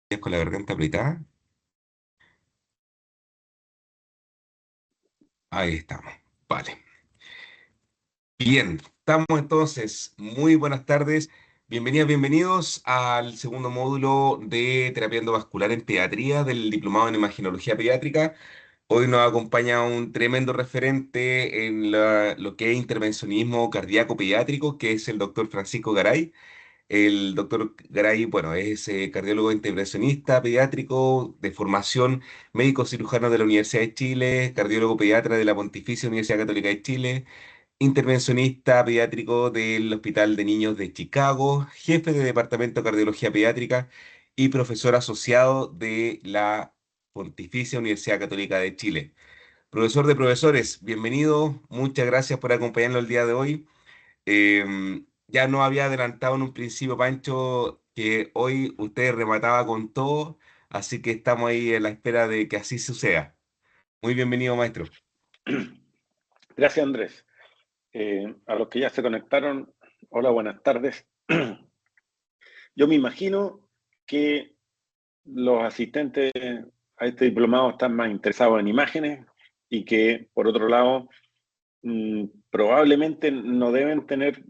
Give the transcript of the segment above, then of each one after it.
Con la garganta apretada. Ahí estamos. Vale. Bien, estamos entonces. Muy buenas tardes. Bienvenidas, bienvenidos al segundo módulo de terapia endovascular en pediatría del diplomado en imaginología pediátrica. Hoy nos acompaña un tremendo referente en lo que es intervencionismo cardíaco pediátrico, que es el doctor Francisco Garay. El doctor Garay, bueno, es cardiólogo intervencionista pediátrico de formación, médico cirujano de la Universidad de Chile, cardiólogo pediatra de la Pontificia Universidad Católica de Chile, intervencionista pediátrico del Hospital de Niños de Chicago, jefe de Departamento de Cardiología Pediátrica y profesor asociado de la Pontificia Universidad Católica de Chile. Profesor de profesores, bienvenido, muchas gracias por acompañarnos el día de hoy. Ya nos había adelantado en un principio, Pancho, que hoy usted remataba con todo, así que estamos ahí en la espera de que así suceda. Muy bienvenido, maestro. Gracias, Andrés. A los que ya se conectaron, hola, buenas tardes. Yo me imagino que los asistentes a este diplomado están más interesados en imágenes y que, por otro lado, probablemente no deben tener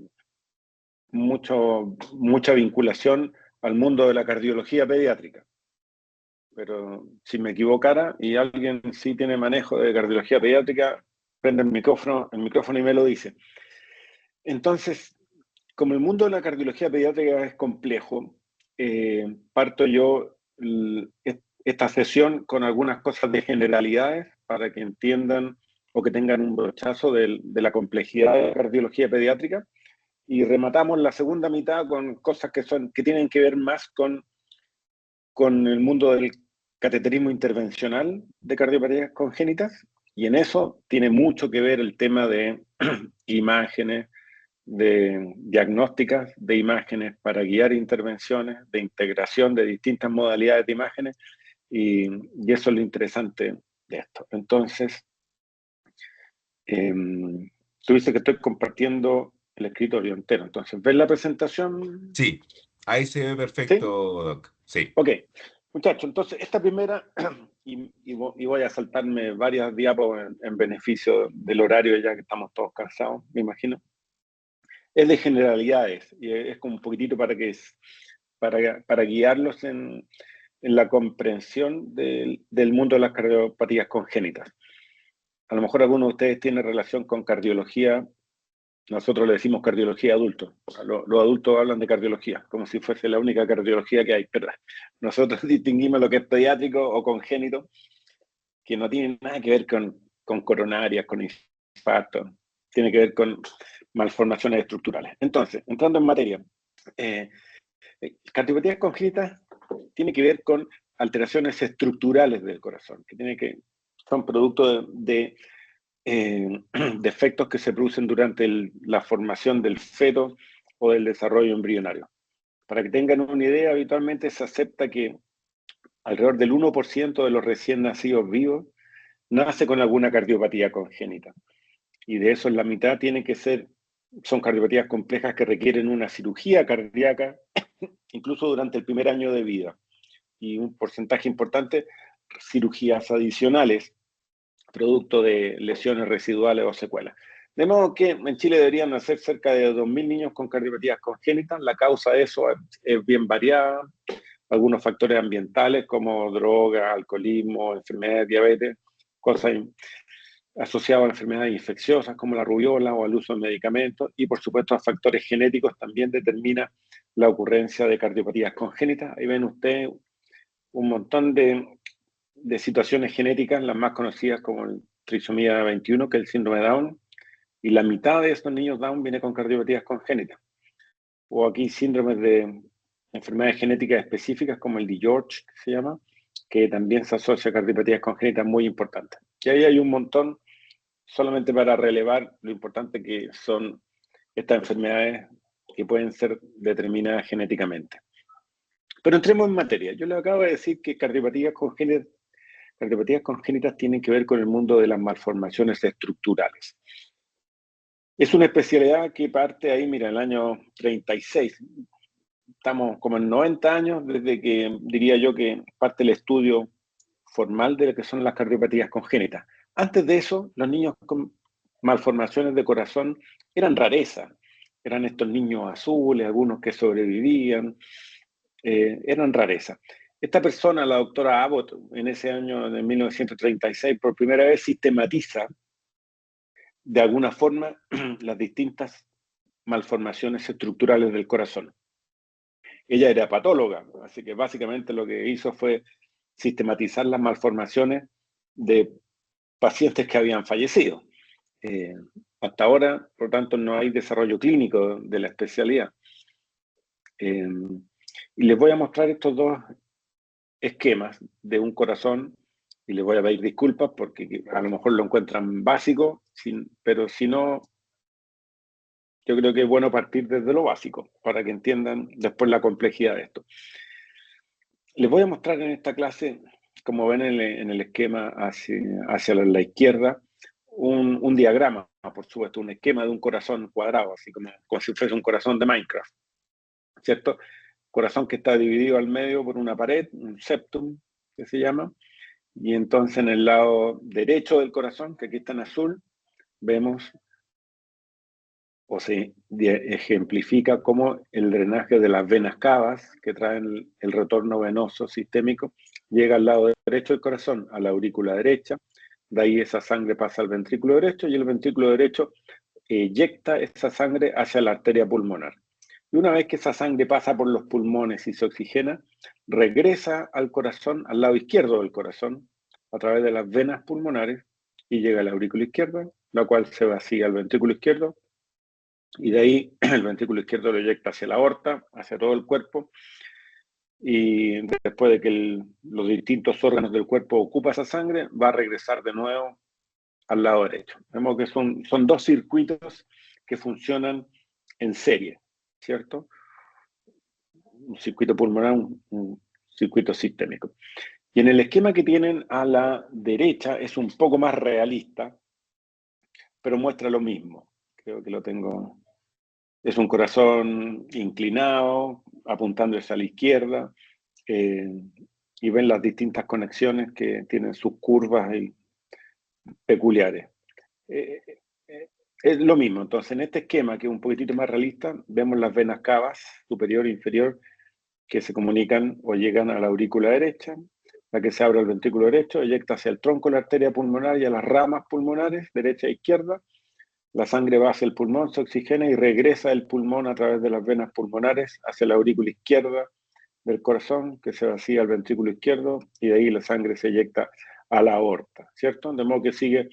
mucha vinculación al mundo de la cardiología pediátrica. Pero si me equivocara y alguien sí tiene manejo de cardiología pediátrica, prende el micrófono y me lo dice. Entonces, como el mundo de la cardiología pediátrica es complejo, parto yo esta sesión con algunas cosas de generalidades para que entiendan o que tengan un brochazo de la complejidad de la cardiología pediátrica y rematamos la segunda mitad con cosas que tienen que ver más con el mundo del cateterismo intervencional de cardiopatías congénitas y en eso tiene mucho que ver el tema de imágenes, de diagnósticas de imágenes para guiar intervenciones, de integración de distintas modalidades de imágenes, y eso es lo interesante de esto. Entonces, tú dices que estoy compartiendo el escritorio entero, entonces, ¿ves la presentación? Sí, ahí se ve perfecto, ¿Sí? Doc. Sí. Ok. Muchachos, entonces esta primera, y voy a saltarme varias diapos en beneficio del horario ya que estamos todos cansados, me imagino. Es de generalidades y es como un poquitito para guiarlos en la comprensión del mundo de las cardiopatías congénitas. A lo mejor alguno de ustedes tiene relación con cardiología, nosotros le decimos cardiología adulto. Los adultos hablan de cardiología, como si fuese la única cardiología que hay, pero nosotros distinguimos lo que es pediátrico o congénito, que no tiene nada que ver con coronarias, con infarto, tiene que ver con malformaciones estructurales. Entonces, entrando en materia, eh, cardiopatías congénitas tiene que ver con alteraciones estructurales del corazón, son producto de defectos que se producen durante la formación del feto o del desarrollo embrionario. Para que tengan una idea, habitualmente se acepta que alrededor del 1% de los recién nacidos vivos nace con alguna cardiopatía congénita. Y de eso la mitad son cardiopatías complejas que requieren una cirugía cardíaca, incluso durante el primer año de vida. Y un porcentaje importante, cirugías adicionales, producto de lesiones residuales o secuelas. De modo que en Chile deberían nacer cerca de 2.000 niños con cardiopatías congénitas. La causa de eso es bien variada. Algunos factores ambientales como droga, alcoholismo, enfermedades, diabetes, cosas asociados a enfermedades infecciosas como la rubiola o al uso de medicamentos, y por supuesto a factores genéticos también determina la ocurrencia de cardiopatías congénitas. Ahí ven ustedes un montón de situaciones genéticas, las más conocidas como el trisomía 21, que es el síndrome de Down, y la mitad de estos niños Down viene con cardiopatías congénitas. O aquí síndromes de enfermedades genéticas específicas como el de George, que se llama, que también se asocia a cardiopatías congénitas muy importantes. Y ahí hay un montón, solamente para relevar lo importante que son estas enfermedades que pueden ser determinadas genéticamente. Pero entremos en materia. Yo les acabo de decir que cardiopatías congénitas tienen que ver con el mundo de las malformaciones estructurales. Es una especialidad que parte ahí, mira, en el año 36. estamos como en 90 años desde que, diría yo, que parte el estudio formal de lo que son las cardiopatías congénitas. Antes de eso, los niños con malformaciones de corazón eran rareza. Eran estos niños azules, algunos que sobrevivían, eran rareza. Esta persona, la doctora Abbott, en ese año de 1936, por primera vez sistematiza de alguna forma las distintas malformaciones estructurales del corazón. Ella era patóloga, así que básicamente lo que hizo fue sistematizar las malformaciones de pacientes que habían fallecido. Eh, Hasta ahora, por tanto, no hay desarrollo clínico de la especialidad. Y les voy a mostrar estos dos esquemas de un corazón y les voy a pedir disculpas porque a lo mejor lo encuentran básico, pero si no, yo creo que es bueno partir desde lo básico para que entiendan después la complejidad de esto. Les voy a mostrar en esta clase, como ven en el esquema hacia la izquierda, un diagrama, por supuesto, un esquema de un corazón cuadrado, así como si fuese un corazón de Minecraft, ¿cierto? Corazón que está dividido al medio por una pared, un septum, que se llama, y entonces en el lado derecho del corazón, que aquí está en azul, vemos o se ejemplifica cómo el drenaje de las venas cavas, que traen el retorno venoso sistémico, llega al lado derecho del corazón, a la aurícula derecha, de ahí esa sangre pasa al ventrículo derecho y el ventrículo derecho eyecta esa sangre hacia la arteria pulmonar. Y una vez que esa sangre pasa por los pulmones y se oxigena, regresa al corazón, al lado izquierdo del corazón, a través de las venas pulmonares y llega a la aurícula izquierda, la cual se vacía al ventrículo izquierdo y de ahí el ventrículo izquierdo lo eyecta hacia la aorta, hacia todo el cuerpo, y después de que los distintos órganos del cuerpo ocupan esa sangre, va a regresar de nuevo al lado derecho. Vemos que son dos circuitos que funcionan en serie, ¿cierto? Un circuito pulmonar, un circuito sistémico. Y en el esquema que tienen a la derecha es un poco más realista, pero muestra lo mismo. Creo que lo tengo. Es un corazón inclinado, apuntando hacia la izquierda, y ven las distintas conexiones que tienen sus curvas peculiares. Eh, es lo mismo, entonces en este esquema, que es un poquitito más realista, vemos las venas cavas, superior e inferior, que se comunican o llegan a la aurícula derecha, la que se abre el ventrículo derecho, eyecta hacia el tronco la arteria pulmonar y a las ramas pulmonares, derecha e izquierda. La sangre va hacia el pulmón, se oxigena y regresa el pulmón a través de las venas pulmonares hacia la aurícula izquierda del corazón, que se vacía al ventrículo izquierdo, y de ahí la sangre se eyecta a la aorta, ¿cierto? De modo que sigue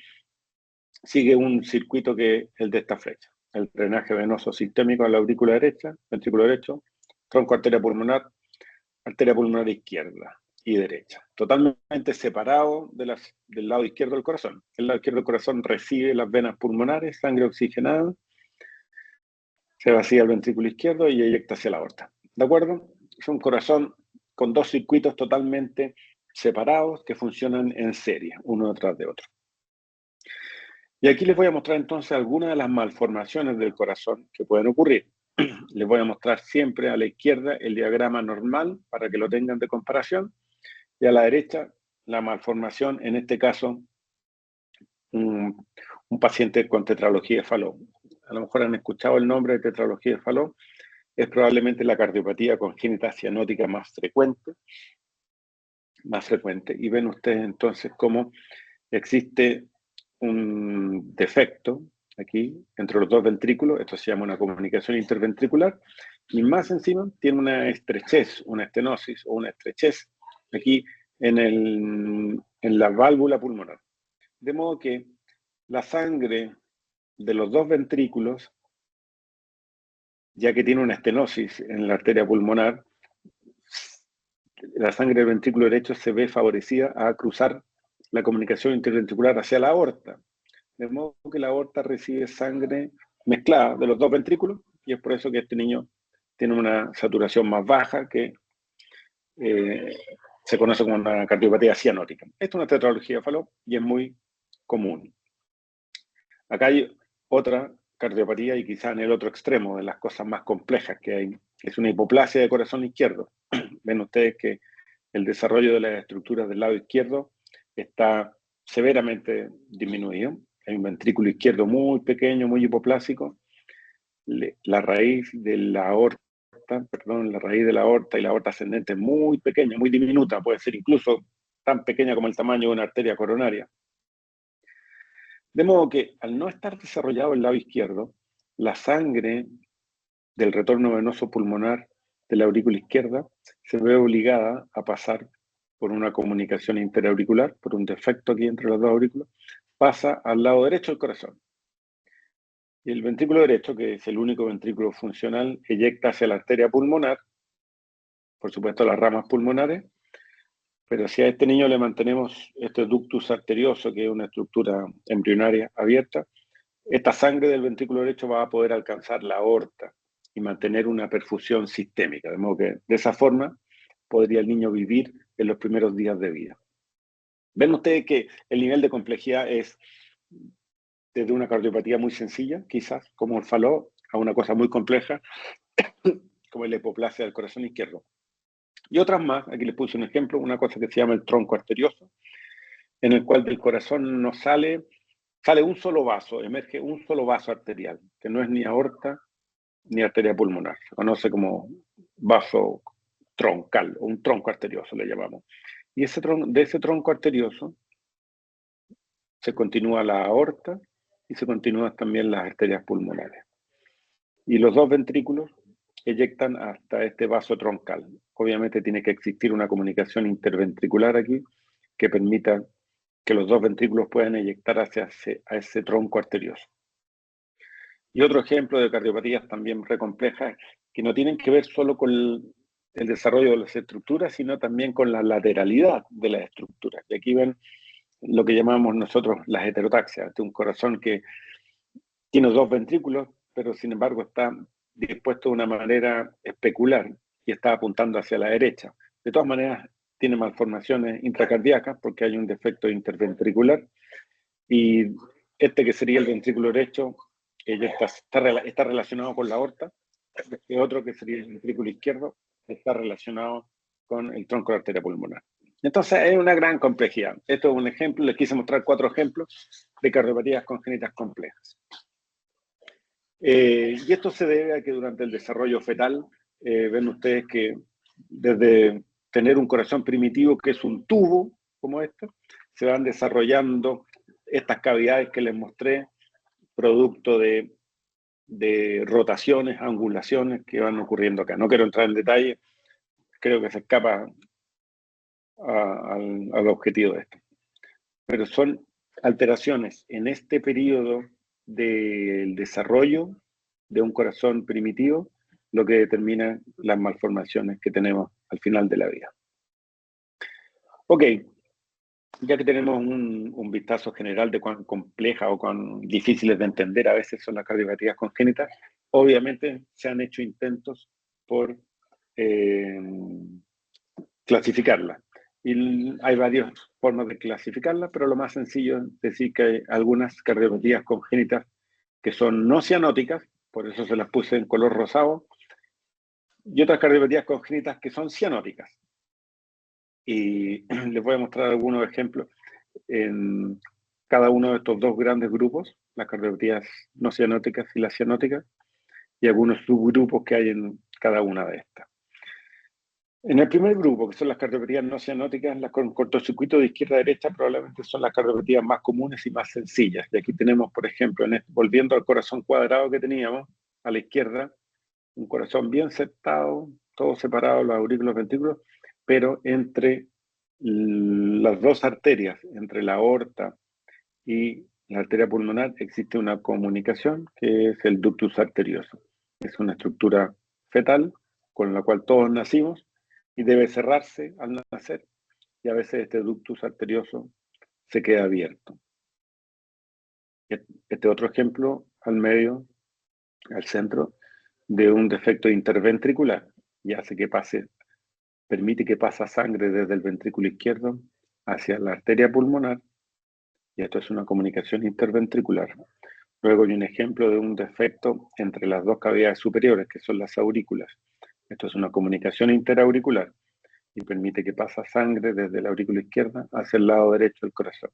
un circuito que es el de esta flecha. El drenaje venoso sistémico a la aurícula derecha, ventrículo derecho, tronco arteria pulmonar izquierda y derecha, totalmente separado del lado izquierdo del corazón. El lado izquierdo del corazón recibe las venas pulmonares, sangre oxigenada, se vacía el ventrículo izquierdo y eyecta hacia la aorta. ¿De acuerdo? Es un corazón con dos circuitos totalmente separados que funcionan en serie, uno detrás de otro. Y aquí les voy a mostrar entonces algunas de las malformaciones del corazón que pueden ocurrir. Les voy a mostrar siempre a la izquierda el diagrama normal para que lo tengan de comparación y a la derecha la malformación, en este caso un paciente con tetralogía de Fallot. A lo mejor han escuchado el nombre de tetralogía de Fallot. Es probablemente la cardiopatía congénita cianótica más frecuente. Y ven ustedes entonces cómo existe un defecto aquí entre los dos ventrículos. Esto se llama una comunicación interventricular. Y más encima tiene una estrechez, una estenosis o una estrechez aquí en la válvula pulmonar. De modo que la sangre de los dos ventrículos, ya que tiene una estenosis en la arteria pulmonar, la sangre del ventrículo derecho se ve favorecida a cruzar la comunicación interventricular hacia la aorta. De modo que la aorta recibe sangre mezclada de los dos ventrículos y es por eso que este niño tiene una saturación más baja que se conoce como una cardiopatía cianótica. Esto es una tetralogía de Fallot y es muy común. Acá hay otra cardiopatía y quizá en el otro extremo de las cosas más complejas que hay es una hipoplasia de corazón izquierdo. Ven ustedes que el desarrollo de las estructuras del lado izquierdo está severamente disminuido. Hay un ventrículo izquierdo muy pequeño, muy hipoplásico. La raíz de la aorta, la raíz de la aorta y la aorta ascendente es muy pequeña, muy diminuta, puede ser incluso tan pequeña como el tamaño de una arteria coronaria. De modo que al no estar desarrollado el lado izquierdo, la sangre del retorno venoso pulmonar de la aurícula izquierda se ve obligada a pasar por una comunicación interauricular, por un defecto aquí entre las dos aurículas, pasa al lado derecho del corazón. Y el ventrículo derecho, que es el único ventrículo funcional, eyecta hacia la arteria pulmonar, por supuesto las ramas pulmonares, pero si a este niño le mantenemos este ductus arterioso, que es una estructura embrionaria abierta, esta sangre del ventrículo derecho va a poder alcanzar la aorta y mantener una perfusión sistémica, de modo que de esa forma podría el niño vivir en los primeros días de vida. Ven ustedes que el nivel de complejidad es desde una cardiopatía muy sencilla, quizás, como el faló, a una cosa muy compleja, como la hipoplasia del corazón izquierdo. Y otras más, aquí les puse un ejemplo, una cosa que se llama el tronco arterioso, en el cual del corazón no sale un solo vaso, emerge un solo vaso arterial, que no es ni aorta ni arteria pulmonar, se conoce como vaso troncal, o un tronco arterioso le llamamos. Y de ese tronco arterioso se continúa la aorta y se continúan también las arterias pulmonares. Y los dos ventrículos eyectan hasta este vaso troncal. Obviamente tiene que existir una comunicación interventricular aquí que permita que los dos ventrículos puedan eyectar hacia ese tronco arterioso. Y otro ejemplo de cardiopatías también re complejas, que no tienen que ver solo con el desarrollo de las estructuras, sino también con la lateralidad de las estructuras. Y aquí ven lo que llamamos nosotros las heterotaxias, de un corazón que tiene dos ventrículos, pero sin embargo está dispuesto de una manera especular y está apuntando hacia la derecha. De todas maneras, tiene malformaciones intracardíacas porque hay un defecto interventricular y este que sería el ventrículo derecho está relacionado con la aorta, y otro que sería el ventrículo izquierdo está relacionado con el tronco de la arteria pulmonar. Entonces es una gran complejidad. Esto es un ejemplo, les quise mostrar 4 ejemplos de cardiopatías congénitas complejas. Y esto se debe a que durante el desarrollo fetal, ven ustedes que desde tener un corazón primitivo, que es un tubo como este, se van desarrollando estas cavidades que les mostré, producto de rotaciones, angulaciones que van ocurriendo acá. No quiero entrar en detalle, creo que se escapa al objetivo de esto. Pero son alteraciones en este periodo del desarrollo de un corazón primitivo lo que determina las malformaciones que tenemos al final de la vida. Ok, ya que tenemos un vistazo general de cuán compleja o cuán difíciles de entender a veces son las cardiopatías congénitas, obviamente se han hecho intentos por clasificarlas. Y hay varias formas de clasificarlas, pero lo más sencillo es decir que hay algunas cardiopatías congénitas que son no cianóticas, por eso se las puse en color rosado, y otras cardiopatías congénitas que son cianóticas. Y les voy a mostrar algunos ejemplos en cada uno de estos dos grandes grupos, las cardiopatías no cianóticas y las cianóticas, y algunos subgrupos que hay en cada una de estas. En el primer grupo, que son las cardiopatías no cianóticas, las con cortocircuito de izquierda a derecha probablemente son las cardiopatías más comunes y más sencillas. Y aquí tenemos, por ejemplo, volviendo al corazón cuadrado que teníamos, a la izquierda, un corazón bien sentado, todo separado, los aurículos, los ventrículos, pero entre las dos arterias, entre la aorta y la arteria pulmonar, existe una comunicación que es el ductus arterioso. Es una estructura fetal con la cual todos nacimos y debe cerrarse al nacer, y a veces este ductus arterioso se queda abierto. Este otro ejemplo al medio, al centro, de un defecto interventricular, y hace que permite que pase sangre desde el ventrículo izquierdo hacia la arteria pulmonar, y esto es una comunicación interventricular. Luego hay un ejemplo de un defecto entre las dos cavidades superiores, que son las aurículas, Esto es una comunicación interauricular y permite que pasa sangre desde la aurícula izquierda hacia el lado derecho del corazón.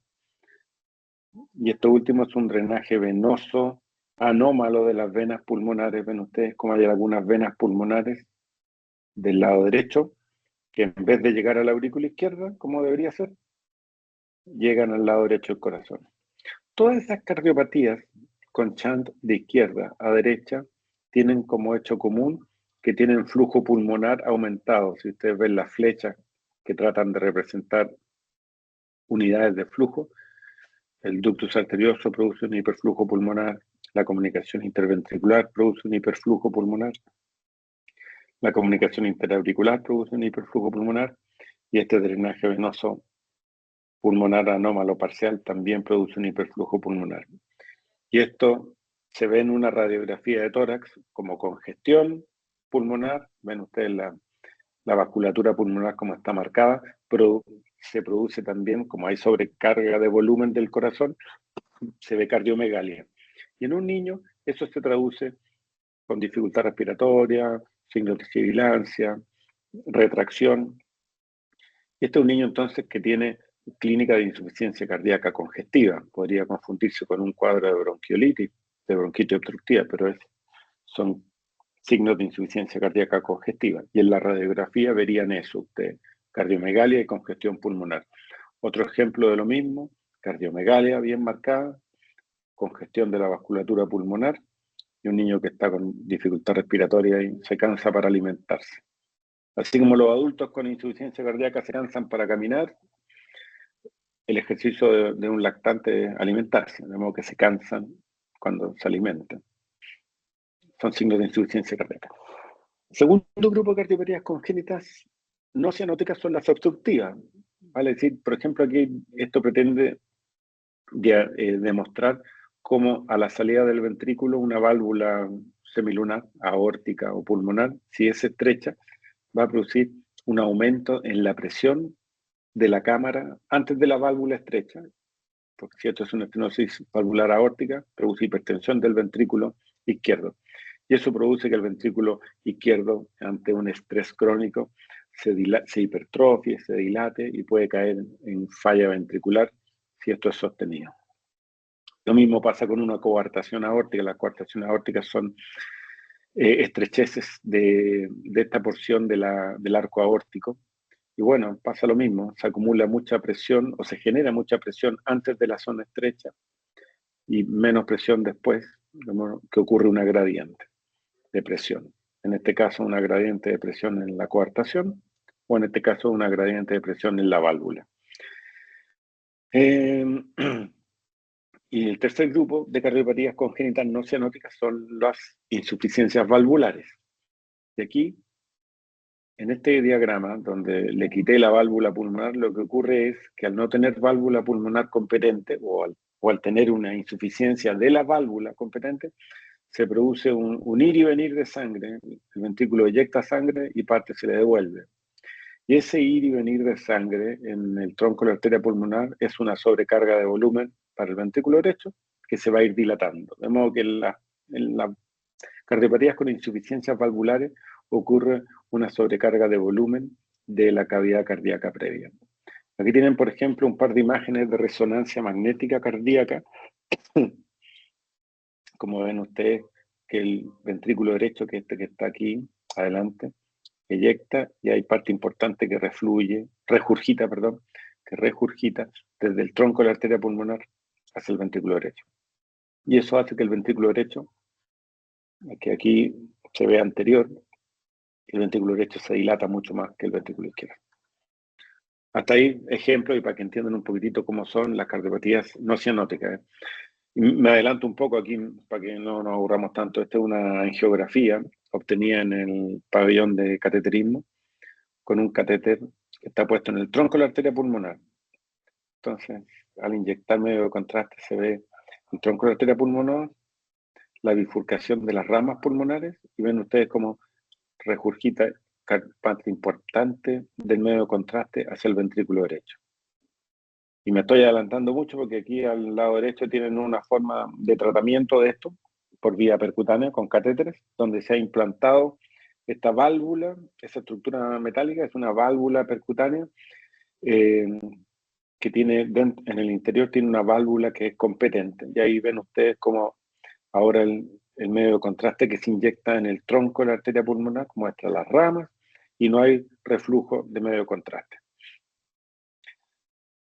Y esto último es un drenaje venoso anómalo de las venas pulmonares. Ven ustedes cómo hay algunas venas pulmonares del lado derecho que en vez de llegar a la aurícula izquierda, como debería ser, llegan al lado derecho del corazón. Todas esas cardiopatías con shunt de izquierda a derecha tienen como hecho común que tienen flujo pulmonar aumentado. Si ustedes ven las flechas que tratan de representar unidades de flujo, el ductus arterioso produce un hiperflujo pulmonar, la comunicación interventricular produce un hiperflujo pulmonar, la comunicación interauricular produce un hiperflujo pulmonar y este drenaje venoso pulmonar anómalo parcial también produce un hiperflujo pulmonar. Y esto se ve en una radiografía de tórax como congestión pulmonar. Ven ustedes la vasculatura pulmonar como está marcada, pero se produce también, como hay sobrecarga de volumen del corazón, se ve cardiomegalia. Y en un niño eso se traduce con dificultad respiratoria, signos de sibilancia, retracción. Este es un niño entonces que tiene clínica de insuficiencia cardíaca congestiva. Podría confundirse con un cuadro de bronquiolitis, de bronquitis obstructiva, pero son signos de insuficiencia cardíaca congestiva. Y en la radiografía verían eso, usted, cardiomegalia y congestión pulmonar. Otro ejemplo de lo mismo, cardiomegalia bien marcada, congestión de la vasculatura pulmonar y un niño que está con dificultad respiratoria y se cansa para alimentarse. Así como los adultos con insuficiencia cardíaca se cansan para caminar, el ejercicio de un lactante es alimentarse, de modo que se cansan cuando se alimentan. Son signos de insuficiencia cardíaca. El segundo grupo de cardiopatías congénitas no cianóticas son las obstructivas. Vale decir, por ejemplo, aquí esto pretende demostrar cómo a la salida del ventrículo una válvula semilunar, aórtica o pulmonar, si es estrecha, va a producir un aumento en la presión de la cámara antes de la válvula estrecha, porque si esto es una estenosis valvular aórtica, produce hipertensión del ventrículo izquierdo. Y eso produce que el ventrículo izquierdo, ante un estrés crónico, se hipertrofie, se dilate y puede caer en falla ventricular si esto es sostenido. Lo mismo pasa con una coartación aórtica. Las coartaciones aórticas son estrecheces de esta porción del arco aórtico. Y bueno, pasa lo mismo, se acumula mucha presión o se genera mucha presión antes de la zona estrecha y menos presión después, que ocurre una gradiente de presión. En este caso, una gradiente de presión en la coartación o en este caso, una gradiente de presión en la válvula. Y el tercer grupo de cardiopatías congénitas no cianóticas son las insuficiencias valvulares. Y aquí, en este diagrama, donde le quité la válvula pulmonar, lo que ocurre es que al no tener válvula pulmonar competente o al tener una insuficiencia de la válvula competente, se produce un ir y venir de sangre. El ventrículo eyecta sangre y parte se le devuelve. Y ese ir y venir de sangre en el tronco de la arteria pulmonar es una sobrecarga de volumen para el ventrículo derecho que se va a ir dilatando. De modo que en las cardiopatías con insuficiencias valvulares ocurre una sobrecarga de volumen de la cavidad cardíaca previa. Aquí tienen, por ejemplo, un par de imágenes de resonancia magnética cardíaca. Como ven ustedes, que el ventrículo derecho, que este que está aquí, adelante, eyecta y hay parte importante que regurgita desde el tronco de la arteria pulmonar hacia el ventrículo derecho. Y eso hace que el ventrículo derecho, que aquí se ve anterior, el ventrículo derecho se dilata mucho más que el ventrículo izquierdo. Hasta ahí ejemplo y para que entiendan un poquitito cómo son las cardiopatías no cianóticas. Me adelanto un poco aquí para que no nos aburramos tanto. Esta es una angiografía obtenida en el pabellón de cateterismo con un catéter que está puesto en el tronco de la arteria pulmonar. Entonces, al inyectar medio de contraste se ve el tronco de la arteria pulmonar, la bifurcación de las ramas pulmonares y ven ustedes cómo regurgita parte importante del medio de contraste hacia el ventrículo derecho. Y me estoy adelantando mucho porque aquí al lado derecho tienen una forma de tratamiento de esto por vía percutánea con catéteres, donde se ha implantado esta válvula, esa estructura metálica, es una válvula percutánea que tiene en el interior tiene una válvula que es competente. Y ahí ven ustedes como ahora el medio de contraste que se inyecta en el tronco de la arteria pulmonar, muestra las ramas, y no hay reflujo de medio de contraste.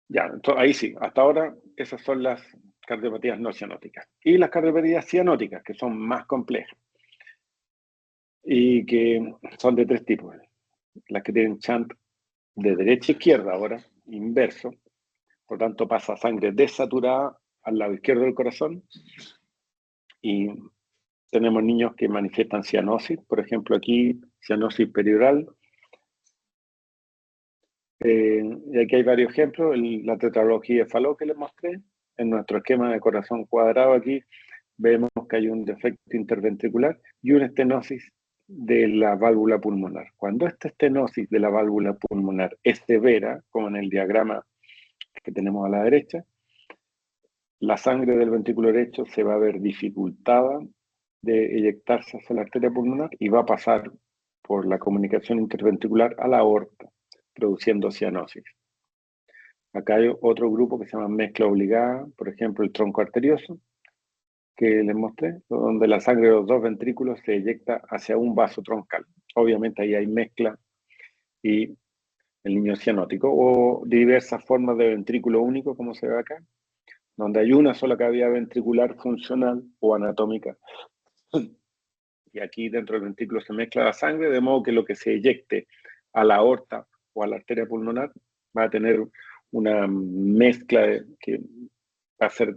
Ya, entonces, ahí sí, hasta ahora esas son las cardiopatías no cianóticas. Y las cardiopatías cianóticas, que son más complejas y que son de tres tipos. Las que tienen shunt de derecha a izquierda ahora, inverso, por tanto pasa sangre desaturada al lado izquierdo del corazón, y tenemos niños que manifiestan cianosis, por ejemplo aquí cianosis perioral, y aquí hay varios ejemplos, la tetralogía de Fallot que les mostré, en nuestro esquema de corazón cuadrado aquí vemos que hay un defecto interventricular y una estenosis de la válvula pulmonar. Cuando esta estenosis de la válvula pulmonar es severa, como en el diagrama que tenemos a la derecha, la sangre del ventrículo derecho se va a ver dificultada de eyectarse hacia la arteria pulmonar y va a pasar por la comunicación interventricular a la aorta, produciendo cianosis. Acá hay otro grupo que se llama mezcla obligada, por ejemplo, el tronco arterioso, que les mostré, donde la sangre de los dos ventrículos se eyecta hacia un vaso troncal. Obviamente ahí hay mezcla y el niño cianótico, o diversas formas de ventrículo único, como se ve acá, donde hay una sola cavidad ventricular funcional o anatómica. Y aquí dentro del ventrículo se mezcla la sangre, de modo que lo que se eyecte a la aorta o a la arteria pulmonar va a tener una mezcla que va a ser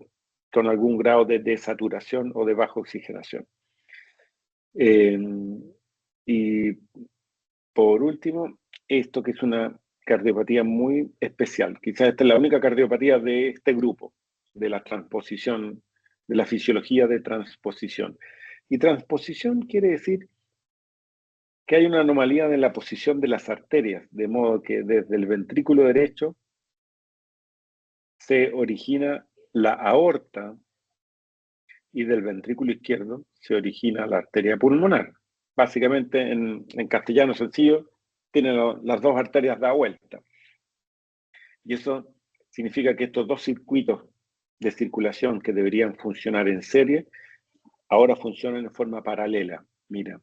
con algún grado de desaturación o de baja oxigenación. Y por último, esto que es una cardiopatía muy especial. Quizás esta es la única cardiopatía de este grupo, de la transposición, de la fisiología de transposición. Y transposición quiere decir que hay una anomalía en la posición de las arterias, de modo que desde el ventrículo derecho se origina la aorta y del ventrículo izquierdo se origina la arteria pulmonar. Básicamente, en castellano sencillo, tienen las dos arterias da vuelta. Y eso significa que estos dos circuitos de circulación que deberían funcionar en serie, ahora funcionan en forma paralela. Mira,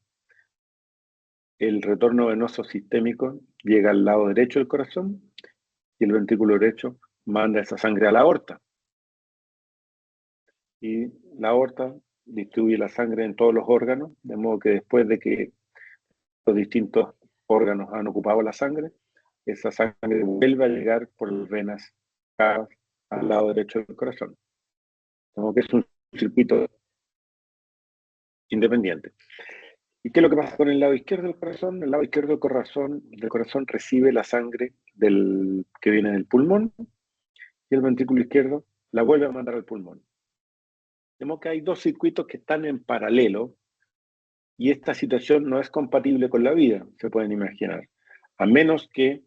el retorno venoso sistémico llega al lado derecho del corazón y el ventrículo derecho manda esa sangre a la aorta. Y la aorta distribuye la sangre en todos los órganos, de modo que después de que los distintos órganos han ocupado la sangre, esa sangre vuelve a llegar por las venas al lado derecho del corazón. Como que es un circuito independiente. ¿Y qué es lo que pasa con el lado izquierdo del corazón? El lado izquierdo del corazón recibe la sangre que viene del pulmón y el ventrículo izquierdo la vuelve a mandar al pulmón. Vemos que hay dos circuitos que están en paralelo y esta situación no es compatible con la vida, se pueden imaginar, a menos que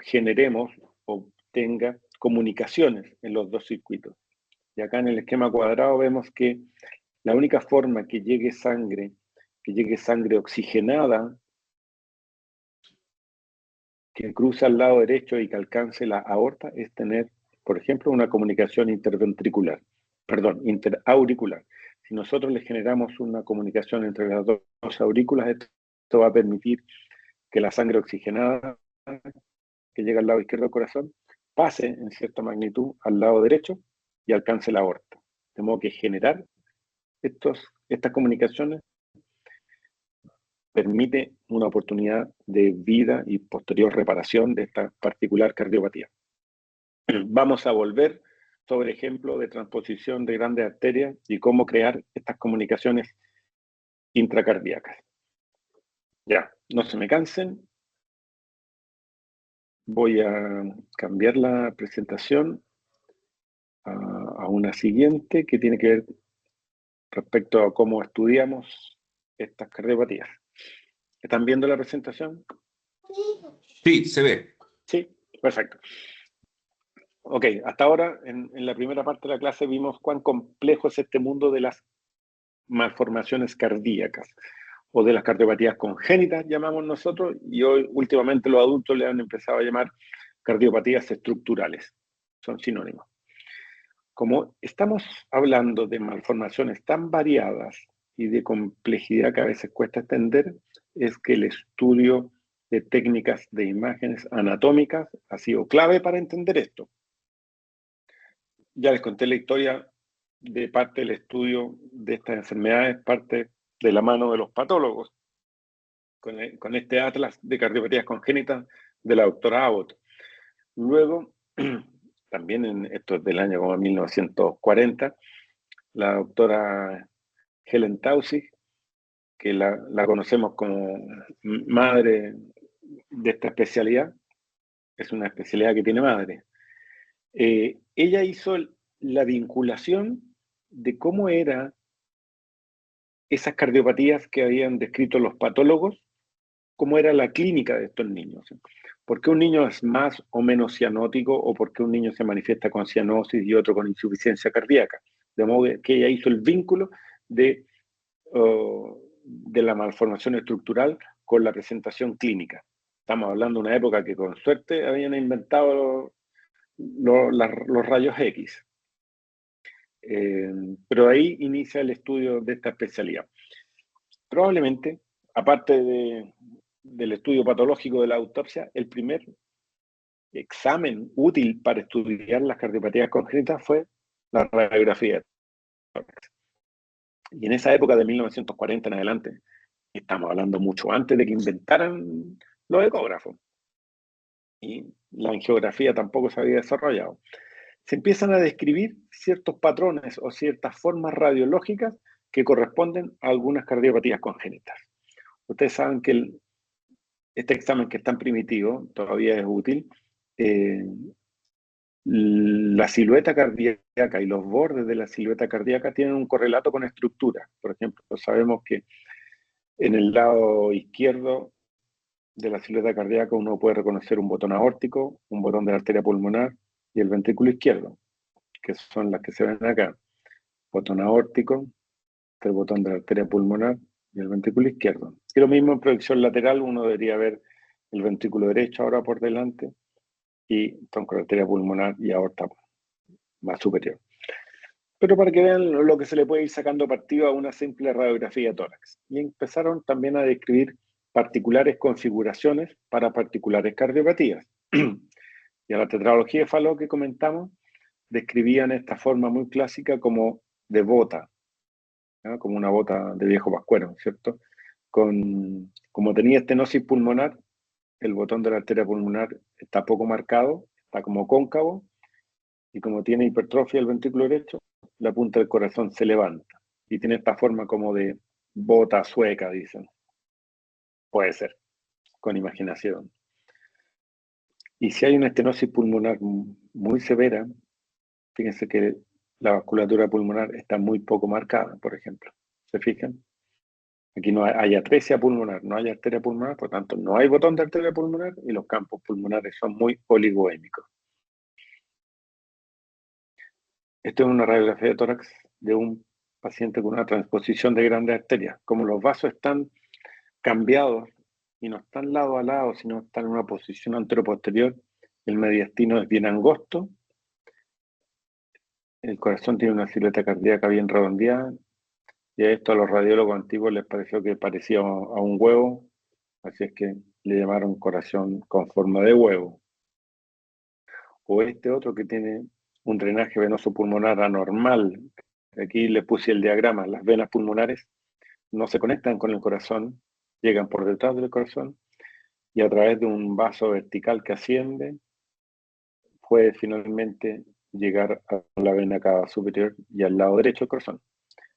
generemos o tenga comunicaciones en los dos circuitos. Y acá en el esquema cuadrado vemos que la única forma que llegue sangre oxigenada, que cruza al lado derecho y que alcance la aorta, es tener, por ejemplo, una comunicación interauricular. Si nosotros le generamos una comunicación entre las dos aurículas, esto va a permitir que la sangre oxigenada que llega al lado izquierdo del corazón pase en cierta magnitud al lado derecho y alcance la aorta. De modo que generar estas comunicaciones permite una oportunidad de vida y posterior reparación de esta particular cardiopatía. Vamos a volver sobre ejemplo de transposición de grandes arterias y cómo crear estas comunicaciones intracardíacas. Ya, no se me cansen. Voy a cambiar la presentación a una siguiente que tiene que ver respecto a cómo estudiamos estas cardiopatías. ¿Están viendo la presentación? Sí, se ve. Sí, perfecto. Ok, hasta ahora en la primera parte de la clase vimos cuán complejo es este mundo de las malformaciones cardíacas o de las cardiopatías congénitas, llamamos nosotros, y hoy últimamente los adultos le han empezado a llamar cardiopatías estructurales. Son sinónimos. Como estamos hablando de malformaciones tan variadas y de complejidad que a veces cuesta entender, es que el estudio de técnicas de imágenes anatómicas ha sido clave para entender esto. Ya les conté la historia de parte del estudio de estas enfermedades, parte de la mano de los patólogos, con este atlas de cardiopatías congénitas de la doctora Abbott. Luego, también esto es del año como 1940, la doctora Helen Taussig, que la conocemos como madre de esta especialidad, es una especialidad que tiene madre. Ella hizo la vinculación de cómo eran esas cardiopatías que habían descrito los patólogos, cómo era la clínica de estos niños. ¿Por qué un niño es más o menos cianótico o por qué un niño se manifiesta con cianosis y otro con insuficiencia cardíaca? De modo que ella hizo el vínculo de la malformación estructural con la presentación clínica. Estamos hablando de una época que con suerte habían inventado los rayos X. Pero ahí inicia el estudio de esta especialidad. Probablemente, aparte del estudio patológico de la autopsia, el primer examen útil para estudiar las cardiopatías congénitas fue la radiografía de tórax. Y en esa época de 1940 en adelante, estamos hablando mucho antes de que inventaran los ecógrafos, y la angiografía tampoco se había desarrollado, se empiezan a describir ciertos patrones o ciertas formas radiológicas que corresponden a algunas cardiopatías congénitas. Ustedes saben que este examen, que es tan primitivo, todavía es útil. La silueta cardíaca y los bordes de la silueta cardíaca tienen un correlato con estructura. Por ejemplo, sabemos que en el lado izquierdo de la silueta cardíaca uno puede reconocer un botón aórtico, un botón de la arteria pulmonar y el ventrículo izquierdo, que son las que se ven acá. Botón aórtico, el botón de la arteria pulmonar y el ventrículo izquierdo. Y lo mismo en proyección lateral, uno debería ver el ventrículo derecho ahora por delante y tronco de arteria pulmonar y aorta más superior. Pero para que vean lo que se le puede ir sacando partido a una simple radiografía de tórax. Y empezaron también a describir particulares configuraciones para particulares cardiopatías. Y a la tetralogía de Fallot que comentamos, describían esta forma muy clásica como de bota, ¿no? Como una bota de viejo pascuero, ¿cierto? Como tenía estenosis pulmonar, el botón de la arteria pulmonar está poco marcado, está como cóncavo, y como tiene hipertrofia el ventrículo derecho, la punta del corazón se levanta y tiene esta forma como de bota sueca, dicen. Puede ser, con imaginación. Y si hay una estenosis pulmonar muy severa, fíjense que la vasculatura pulmonar está muy poco marcada, por ejemplo. ¿Se fijan? Aquí no hay atresia pulmonar, no hay arteria pulmonar, por tanto no hay botón de arteria pulmonar y los campos pulmonares son muy oligoémicos. Esto es una radiografía de tórax de un paciente con una transposición de grandes arterias. Como los vasos están cambiados y no están lado a lado, sino están en una posición anteroposterior, el mediastino es bien angosto, el corazón tiene una silueta cardíaca bien redondeada, y a esto a los radiólogos antiguos les pareció que parecía a un huevo, así es que le llamaron corazón con forma de huevo. O este otro que tiene un drenaje venoso pulmonar anormal. Aquí le puse el diagrama. Las venas pulmonares no se conectan con el corazón, llegan por detrás del corazón y a través de un vaso vertical que asciende puede finalmente llegar a la vena cava superior y al lado derecho del corazón.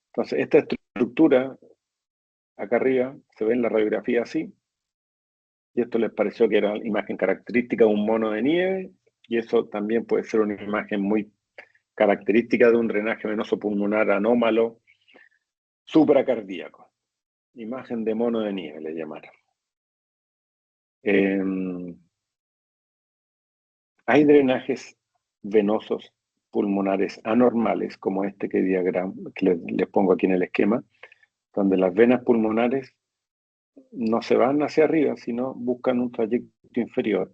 Entonces, esta estructura acá arriba se ve en la radiografía así, y esto les pareció que era una imagen característica de un mono de nieve, y eso también puede ser una imagen muy característica de un drenaje venoso pulmonar anómalo supracardíaco. Imagen de mono de nieve le llamaron. Hay drenajes venosos pulmonares anormales, como este que les pongo aquí en el esquema, donde las venas pulmonares no se van hacia arriba, sino buscan un trayecto inferior,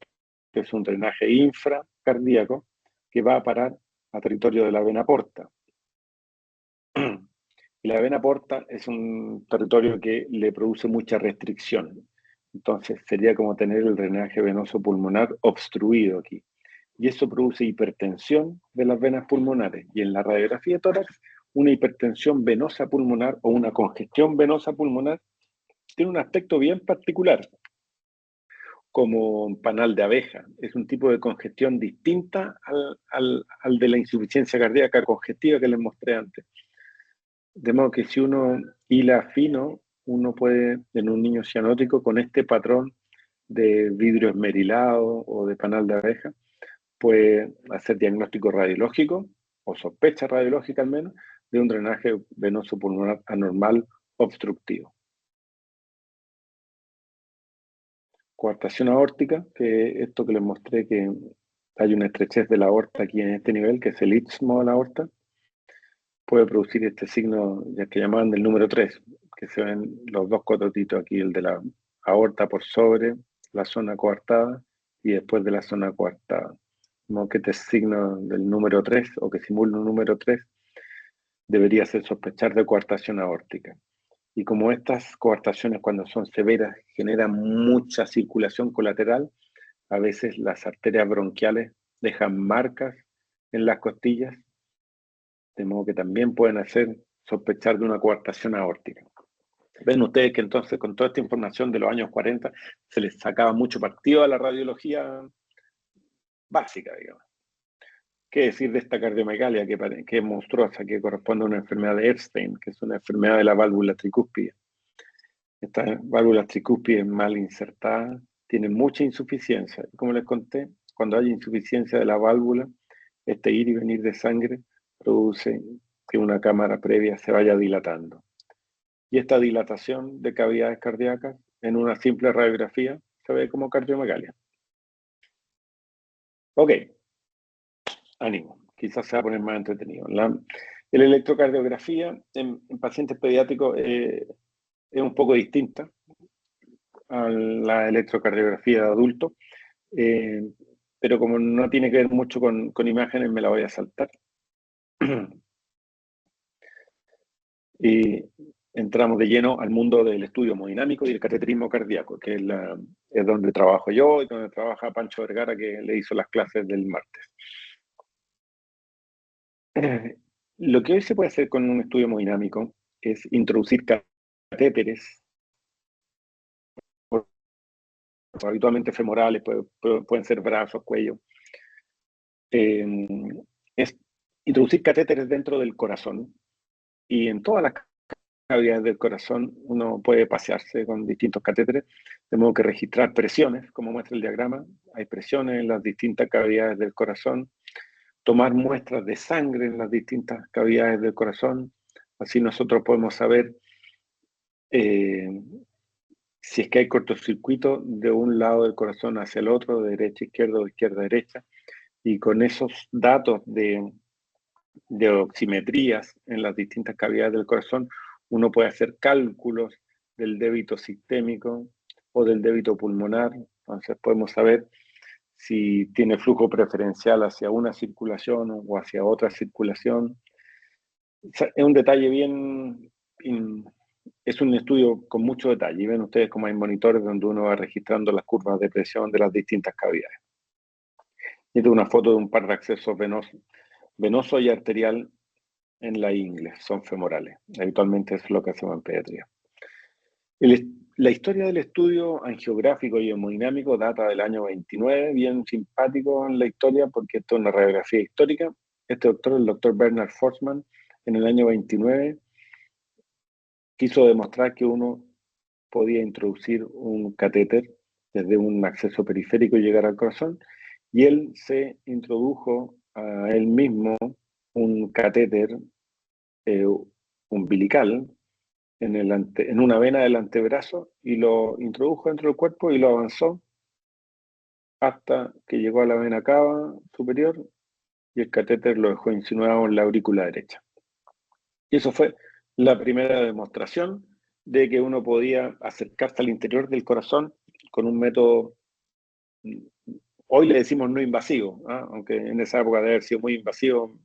que es un drenaje infracardíaco que va a parar a territorio de la vena porta. Y la vena porta es un territorio que le produce mucha restricción. Entonces sería como tener el drenaje venoso pulmonar obstruido aquí. Y eso produce hipertensión de las venas pulmonares. Y en la radiografía de tórax, una hipertensión venosa pulmonar o una congestión venosa pulmonar tiene un aspecto bien particular, como panal de abeja. Es un tipo de congestión distinta al de la insuficiencia cardíaca congestiva que les mostré antes. De modo que si uno hila fino, uno puede, en un niño cianótico, con este patrón de vidrio esmerilado o de panal de abeja, puede hacer diagnóstico radiológico o sospecha radiológica al menos de un drenaje venoso pulmonar anormal obstructivo. Coartación aórtica, que esto que les mostré, que hay una estrechez de la aorta aquí en este nivel, que es el istmo de la aorta, puede producir este signo ya que llamaban del número 3, que se ven los dos cototitos aquí, el de la aorta por sobre la zona coartada y después de la zona coartada. Como que este signo del número 3 o que simula un número 3 debería ser sospechar de coartación aórtica. Y como estas coartaciones cuando son severas generan mucha circulación colateral, a veces las arterias bronquiales dejan marcas en las costillas, de modo que también pueden hacer sospechar de una coartación aórtica. Ven ustedes que entonces con toda esta información de los años 40 se les sacaba mucho partido a la radiología básica, digamos. ¿Qué decir de esta cardiomegalia que es monstruosa, que corresponde a una enfermedad de Epstein, que es una enfermedad de la válvula tricúspide? Esta válvula tricúspide mal insertada tiene mucha insuficiencia. Como les conté, cuando hay insuficiencia de la válvula, este ir y venir de sangre produce que una cámara previa se vaya dilatando. Y esta dilatación de cavidades cardíacas en una simple radiografía se ve como cardiomegalia. Ok, ánimo, quizás se va a poner más entretenido. La electrocardiografía en pacientes pediátricos es un poco distinta a la electrocardiografía de adultos, pero como no tiene que ver mucho con imágenes, me la voy a saltar. Y entramos de lleno al mundo del estudio hemodinámico y el cateterismo cardíaco, que es donde trabajo yo y donde trabaja Pancho Vergara, que le hizo las clases del martes. Lo que hoy se puede hacer con un estudio hemodinámico es introducir catéteres, habitualmente femorales, pueden ser brazos, cuello. Es introducir catéteres dentro del corazón, y en todas las cavidades del corazón uno puede pasearse con distintos catéteres, de modo que registrar presiones, como muestra el diagrama. Hay presiones en las distintas cavidades del corazón, tomar muestras de sangre en las distintas cavidades del corazón. Así nosotros podemos saber si es que hay cortocircuito de un lado del corazón hacia el otro, de derecha a izquierda o de izquierda a derecha, y con esos datos de oximetrías en las distintas cavidades del corazón, uno puede hacer cálculos del débito sistémico o del débito pulmonar. Entonces podemos saber si tiene flujo preferencial hacia una circulación o hacia otra circulación. Es un detalle bien, es un estudio con mucho detalle. Y ven ustedes cómo hay monitores donde uno va registrando las curvas de presión de las distintas cavidades. Y esta es una foto de un par de accesos venoso y arterial en la ingle, son femorales. Habitualmente es lo que hacemos en pediatría. La historia del estudio angiográfico y hemodinámico data del año 29, bien simpático en la historia porque esto es una radiografía histórica. Este doctor, el doctor Bernard Forsman, en el año 29 quiso demostrar que uno podía introducir un catéter desde un acceso periférico y llegar al corazón, y él se introdujo a él mismo un catéter umbilical en una vena del antebrazo y lo introdujo dentro del cuerpo y lo avanzó hasta que llegó a la vena cava superior y el catéter lo dejó insinuado en la aurícula derecha. Y eso fue la primera demostración de que uno podía acercarse al interior del corazón con un método, hoy le decimos no invasivo, ¿ah? Aunque en esa época debe haber sido muy invasivo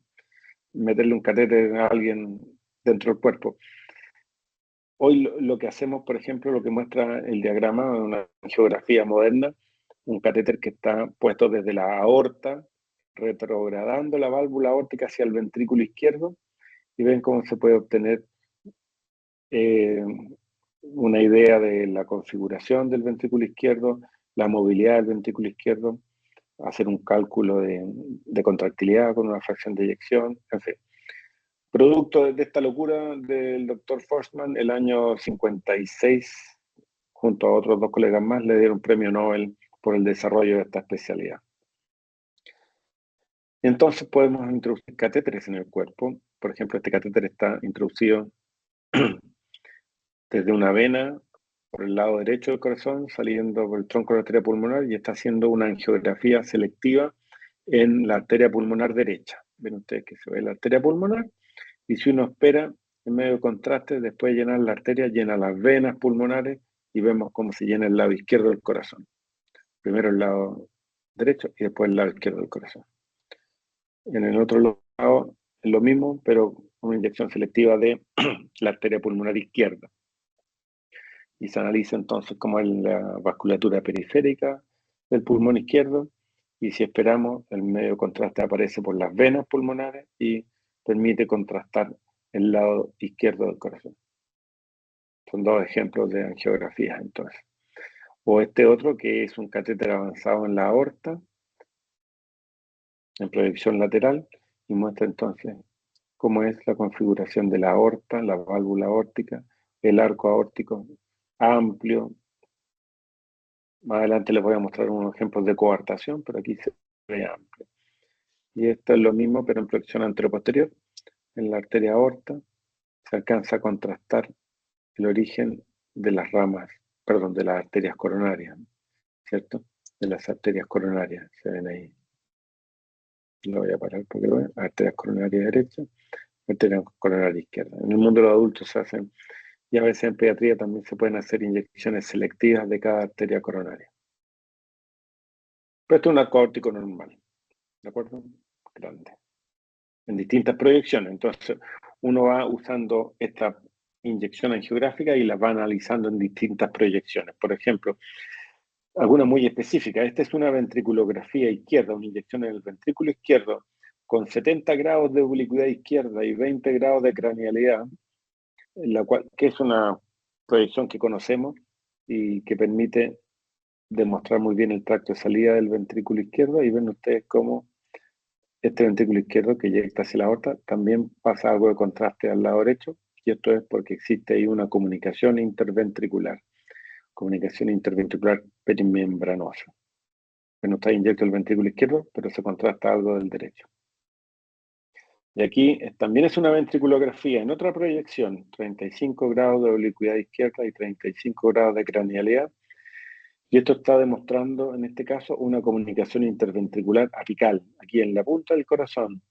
meterle un catéter a alguien dentro del cuerpo. Hoy lo que hacemos, por ejemplo, lo que muestra el diagrama de una geografía moderna, un catéter que está puesto desde la aorta, retrogradando la válvula aórtica hacia el ventrículo izquierdo, y ven cómo se puede obtener una idea de la configuración del ventrículo izquierdo, la movilidad del ventrículo izquierdo, hacer un cálculo de contractilidad con una fracción de eyección, en fin. Producto de esta locura del doctor Forstmann, el año 56, junto a otros dos colegas más, le dieron premio Nobel por el desarrollo de esta especialidad. Entonces podemos introducir catéteres en el cuerpo. Por ejemplo, este catéter está introducido desde una vena por el lado derecho del corazón, saliendo por el tronco de la arteria pulmonar y está haciendo una angiografía selectiva en la arteria pulmonar derecha. Ven ustedes que se ve la arteria pulmonar y si uno espera en medio de contraste, después de llenar la arteria, llena las venas pulmonares y vemos cómo se llena el lado izquierdo del corazón. Primero el lado derecho y después el lado izquierdo del corazón. En el otro lado es lo mismo, pero una inyección selectiva de la arteria pulmonar izquierda. Y se analiza entonces cómo es la vasculatura periférica del pulmón izquierdo y si esperamos, el medio contraste aparece por las venas pulmonares y permite contrastar el lado izquierdo del corazón. Son dos ejemplos de angiografías entonces. O este otro que es un catéter avanzado en la aorta, en proyección lateral, y muestra entonces cómo es la configuración de la aorta, la válvula aórtica, el arco aórtico amplio. Más adelante les voy a mostrar unos ejemplos de coartación, pero aquí se ve amplio. Y esto es lo mismo, pero en proyección anteroposterior, en la arteria aorta, se alcanza a contrastar el origen de las ramas, perdón, de las arterias coronarias, ¿cierto? De las arterias coronarias, se ven ahí. Lo voy a parar porque lo ven. Arterias coronarias derecha, arterias coronarias izquierda. En el mundo de los adultos se hacen, y a veces en pediatría también se pueden hacer inyecciones selectivas de cada arteria coronaria. Pero esto es un arco aórtico normal, ¿de acuerdo? Grande. En distintas proyecciones. Entonces, uno va usando esta inyección angiográfica y las va analizando en distintas proyecciones. Por ejemplo, alguna muy específica. Esta es una ventriculografía izquierda, una inyección en el ventrículo izquierdo con 70 grados de oblicuidad izquierda y 20 grados de cranealidad, que es una proyección que conocemos y que permite demostrar muy bien el tracto de salida del ventrículo izquierdo. Y ven ustedes cómo este ventrículo izquierdo que llega hacia la aorta también pasa algo de contraste al lado derecho, y esto es porque existe ahí una comunicación interventricular perimembranosa. No está inyecto el ventrículo izquierdo, pero se contrasta algo del derecho. Y aquí también es una ventriculografía en otra proyección, 35 grados de oblicuidad izquierda y 35 grados de cranealidad. Y esto está demostrando, en este caso, una comunicación interventricular apical, aquí en la punta del corazón.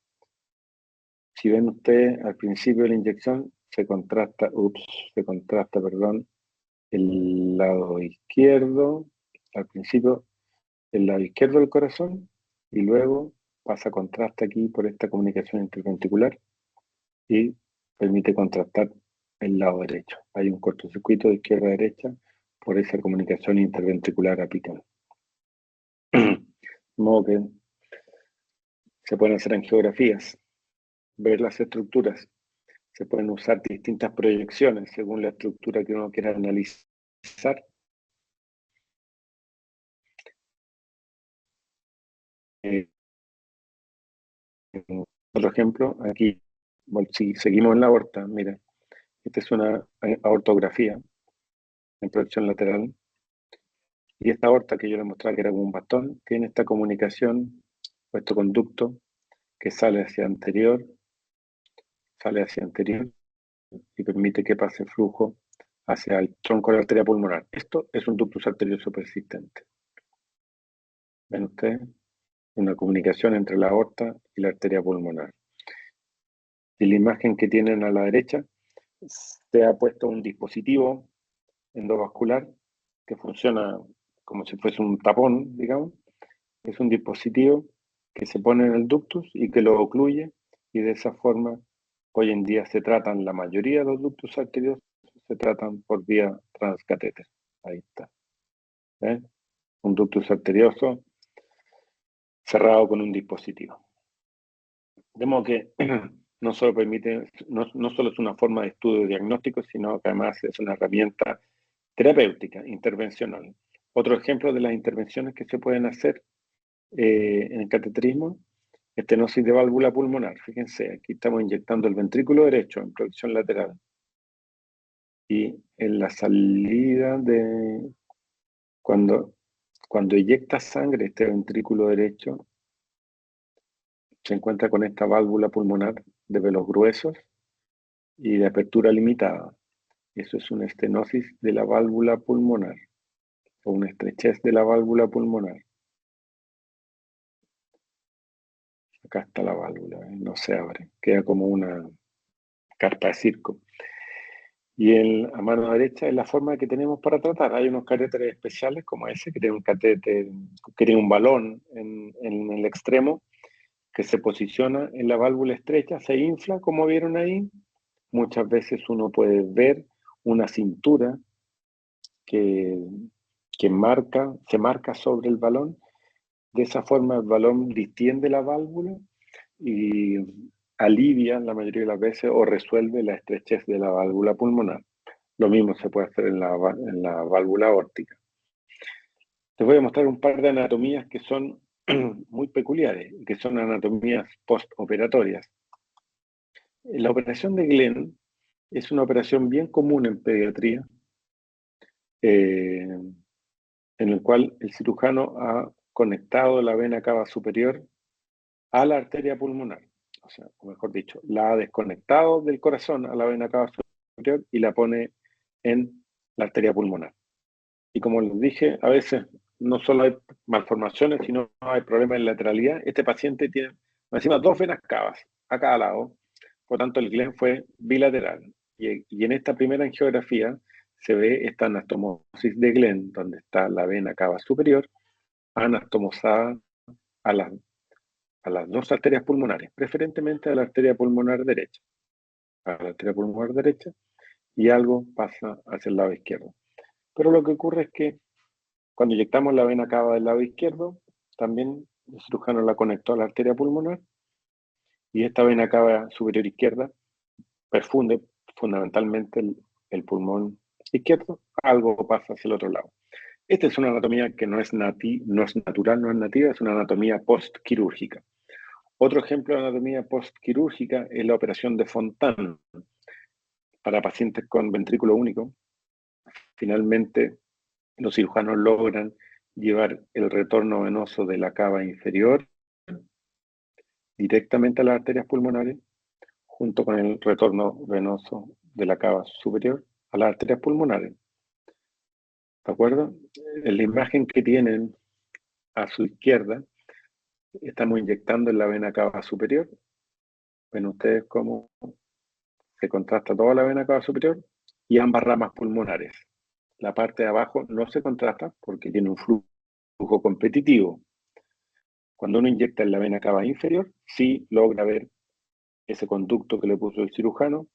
Si ven ustedes, al principio de la inyección se contrasta, el lado izquierdo, al principio el lado izquierdo del corazón, y luego pasa contraste aquí por esta comunicación interventricular y permite contrastar el lado derecho. Hay un cortocircuito de izquierda a derecha por esa comunicación interventricular apical. De modo que se pueden hacer angiografías, ver las estructuras, se pueden usar distintas proyecciones según la estructura que uno quiera analizar. Otro ejemplo, aquí, bueno, si seguimos en la aorta, miren, esta es una aortografía en proyección lateral, y esta aorta que yo les mostraba que era como un bastón, tiene esta comunicación, o este conducto, que sale hacia anterior, y permite que pase flujo hacia el tronco de la arteria pulmonar. Esto es un ductus arterioso persistente. ¿Ven ustedes? Una comunicación entre la aorta y la arteria pulmonar. Y la imagen que tienen a la derecha se ha puesto un dispositivo endovascular que funciona como si fuese un tapón, digamos. Es un dispositivo que se pone en el ductus y que lo ocluye, y de esa forma hoy en día se tratan, la mayoría de los ductus arteriosos se tratan por vía transcatéter. Ahí está. ¿Eh? Un ductus arterioso cerrado con un dispositivo. De modo que no solo permite, no solo es una forma de estudio diagnóstico, sino que además es una herramienta terapéutica, intervencional. Otro ejemplo de las intervenciones que se pueden hacer en el cateterismo, estenosis de válvula pulmonar. Fíjense, aquí estamos inyectando el ventrículo derecho en proyección lateral. Y en la salida de... Cuando inyecta sangre este ventrículo derecho, se encuentra con esta válvula pulmonar de velos gruesos y de apertura limitada. Eso es una estenosis de la válvula pulmonar o una estrechez de la válvula pulmonar. Acá está la válvula, no se abre, queda como una carpa de circo. Y a mano derecha es la forma que tenemos para tratar. Hay unos catéteres especiales como ese, que tiene un catéter, que tiene un balón en el extremo, que se posiciona en la válvula estrecha, se infla, como vieron ahí. Muchas veces uno puede ver una cintura que se marca sobre el balón. De esa forma el balón distiende la válvula y alivia la mayoría de las veces o resuelve la estrechez de la válvula pulmonar. Lo mismo se puede hacer en la válvula aórtica. Les voy a mostrar un par de anatomías que son muy peculiares, que son anatomías postoperatorias. La operación de Glenn es una operación bien común en pediatría, en el cual el cirujano ha conectado la vena cava superior a la arteria pulmonar. O sea, o mejor dicho, la ha desconectado del corazón a la vena cava superior y la pone en la arteria pulmonar. Y como les dije, a veces no solo hay malformaciones, sino hay problemas en lateralidad. Este paciente tiene encima dos venas cavas a cada lado, por tanto el Glenn fue bilateral. Y en esta primera angiografía se ve esta anastomosis de Glenn, donde está la vena cava superior anastomosada a las dos arterias pulmonares, preferentemente a la arteria pulmonar derecha. A la arteria pulmonar derecha, y algo pasa hacia el lado izquierdo. Pero lo que ocurre es que cuando inyectamos la vena cava del lado izquierdo, también el cirujano la conectó a la arteria pulmonar, y esta vena cava superior izquierda perfunde fundamentalmente el pulmón izquierdo. Algo pasa hacia el otro lado. Esta es una anatomía que no es natural, no es nativa, es una anatomía postquirúrgica. Otro ejemplo de anatomía postquirúrgica es la operación de Fontan para pacientes con ventrículo único. Finalmente, los cirujanos logran llevar el retorno venoso de la cava inferior directamente a las arterias pulmonares, junto con el retorno venoso de la cava superior a las arterias pulmonares. ¿De acuerdo? En la imagen que tienen a su izquierda, estamos inyectando en la vena cava superior. Ven ustedes cómo se contrasta toda la vena cava superior y ambas ramas pulmonares. La parte de abajo no se contrasta porque tiene un flujo competitivo. Cuando uno inyecta en la vena cava inferior, sí logra ver ese conducto que le puso el cirujano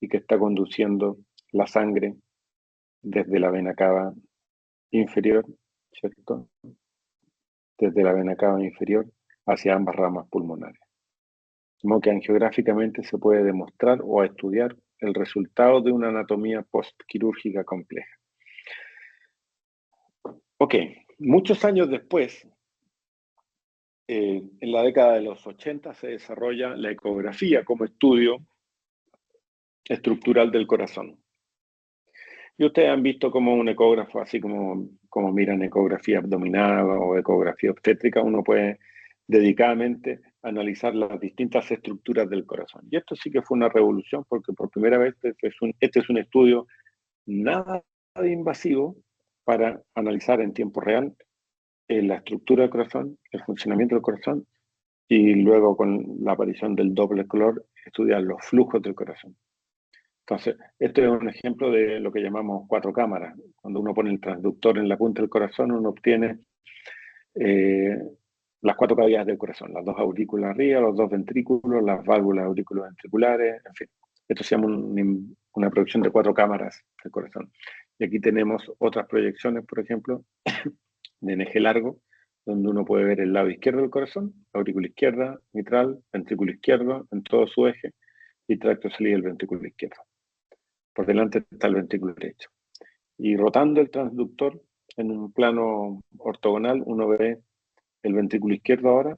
y que está conduciendo la sangre desde la vena cava inferior, ¿cierto? Desde la vena cava inferior hacia ambas ramas pulmonares. De modo que angiográficamente se puede demostrar o estudiar el resultado de una anatomía postquirúrgica compleja. Ok, muchos años después, en la década de los 80 se desarrolla la ecografía como estudio estructural del corazón. Y ustedes han visto como un ecógrafo, así como miran ecografía abdominal o ecografía obstétrica, uno puede dedicadamente analizar las distintas estructuras del corazón. Y esto sí que fue una revolución, porque por primera vez este es un estudio nada de invasivo para analizar en tiempo real la estructura del corazón, el funcionamiento del corazón, y luego con la aparición del Doppler color estudiar los flujos del corazón. Entonces, esto es un ejemplo de lo que llamamos cuatro cámaras. Cuando uno pone el transductor en la punta del corazón, uno obtiene eh, las cuatro cavidades del corazón, las dos aurículas arriba, los dos ventrículos, las válvulas auriculoventriculares, en fin. Esto se llama una proyección de cuatro cámaras del corazón. Y aquí tenemos otras proyecciones, por ejemplo, de en eje largo, donde uno puede ver el lado izquierdo del corazón, aurícula izquierda, mitral, ventrículo izquierdo en todo su eje y tracto de salida del ventrículo izquierdo. Por delante está el ventrículo derecho. Y rotando el transductor en un plano ortogonal, uno ve el ventrículo izquierdo ahora,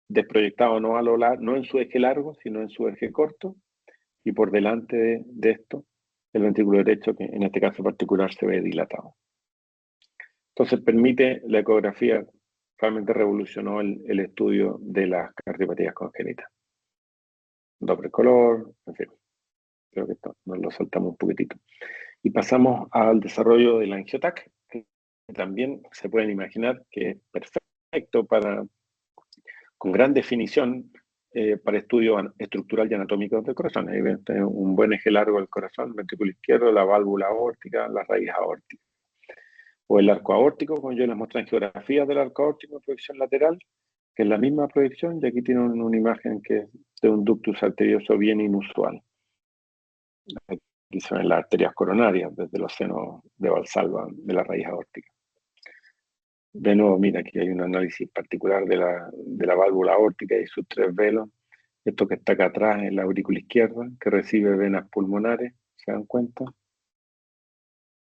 desproyectado no, no en su eje largo, sino en su eje corto, y por delante de esto, el ventrículo derecho, que en este caso particular se ve dilatado. Entonces permite, la ecografía realmente revolucionó el estudio de las cardiopatías congénitas. Doble color, en fin, creo que esto nos lo saltamos un poquitito. Y pasamos al desarrollo del angiotac, que también se pueden imaginar que es perfecto con gran definición para estudio estructural y anatómico del corazón. Ahí ven un buen eje largo del corazón, ventrículo izquierdo, la válvula aórtica, la raíz aórtica. O el arco aórtico, como yo les mostré en geografías del arco aórtico en proyección lateral, que es la misma proyección, y aquí tienen una imagen que es de un ductus arterioso bien inusual. Aquí se ven las arterias coronarias desde los senos de Valsalva de la raíz aórtica. De nuevo, mira, aquí hay un análisis particular de la válvula aórtica y sus tres velos. Esto que está acá atrás es la aurícula izquierda, que recibe venas pulmonares, ¿se dan cuenta?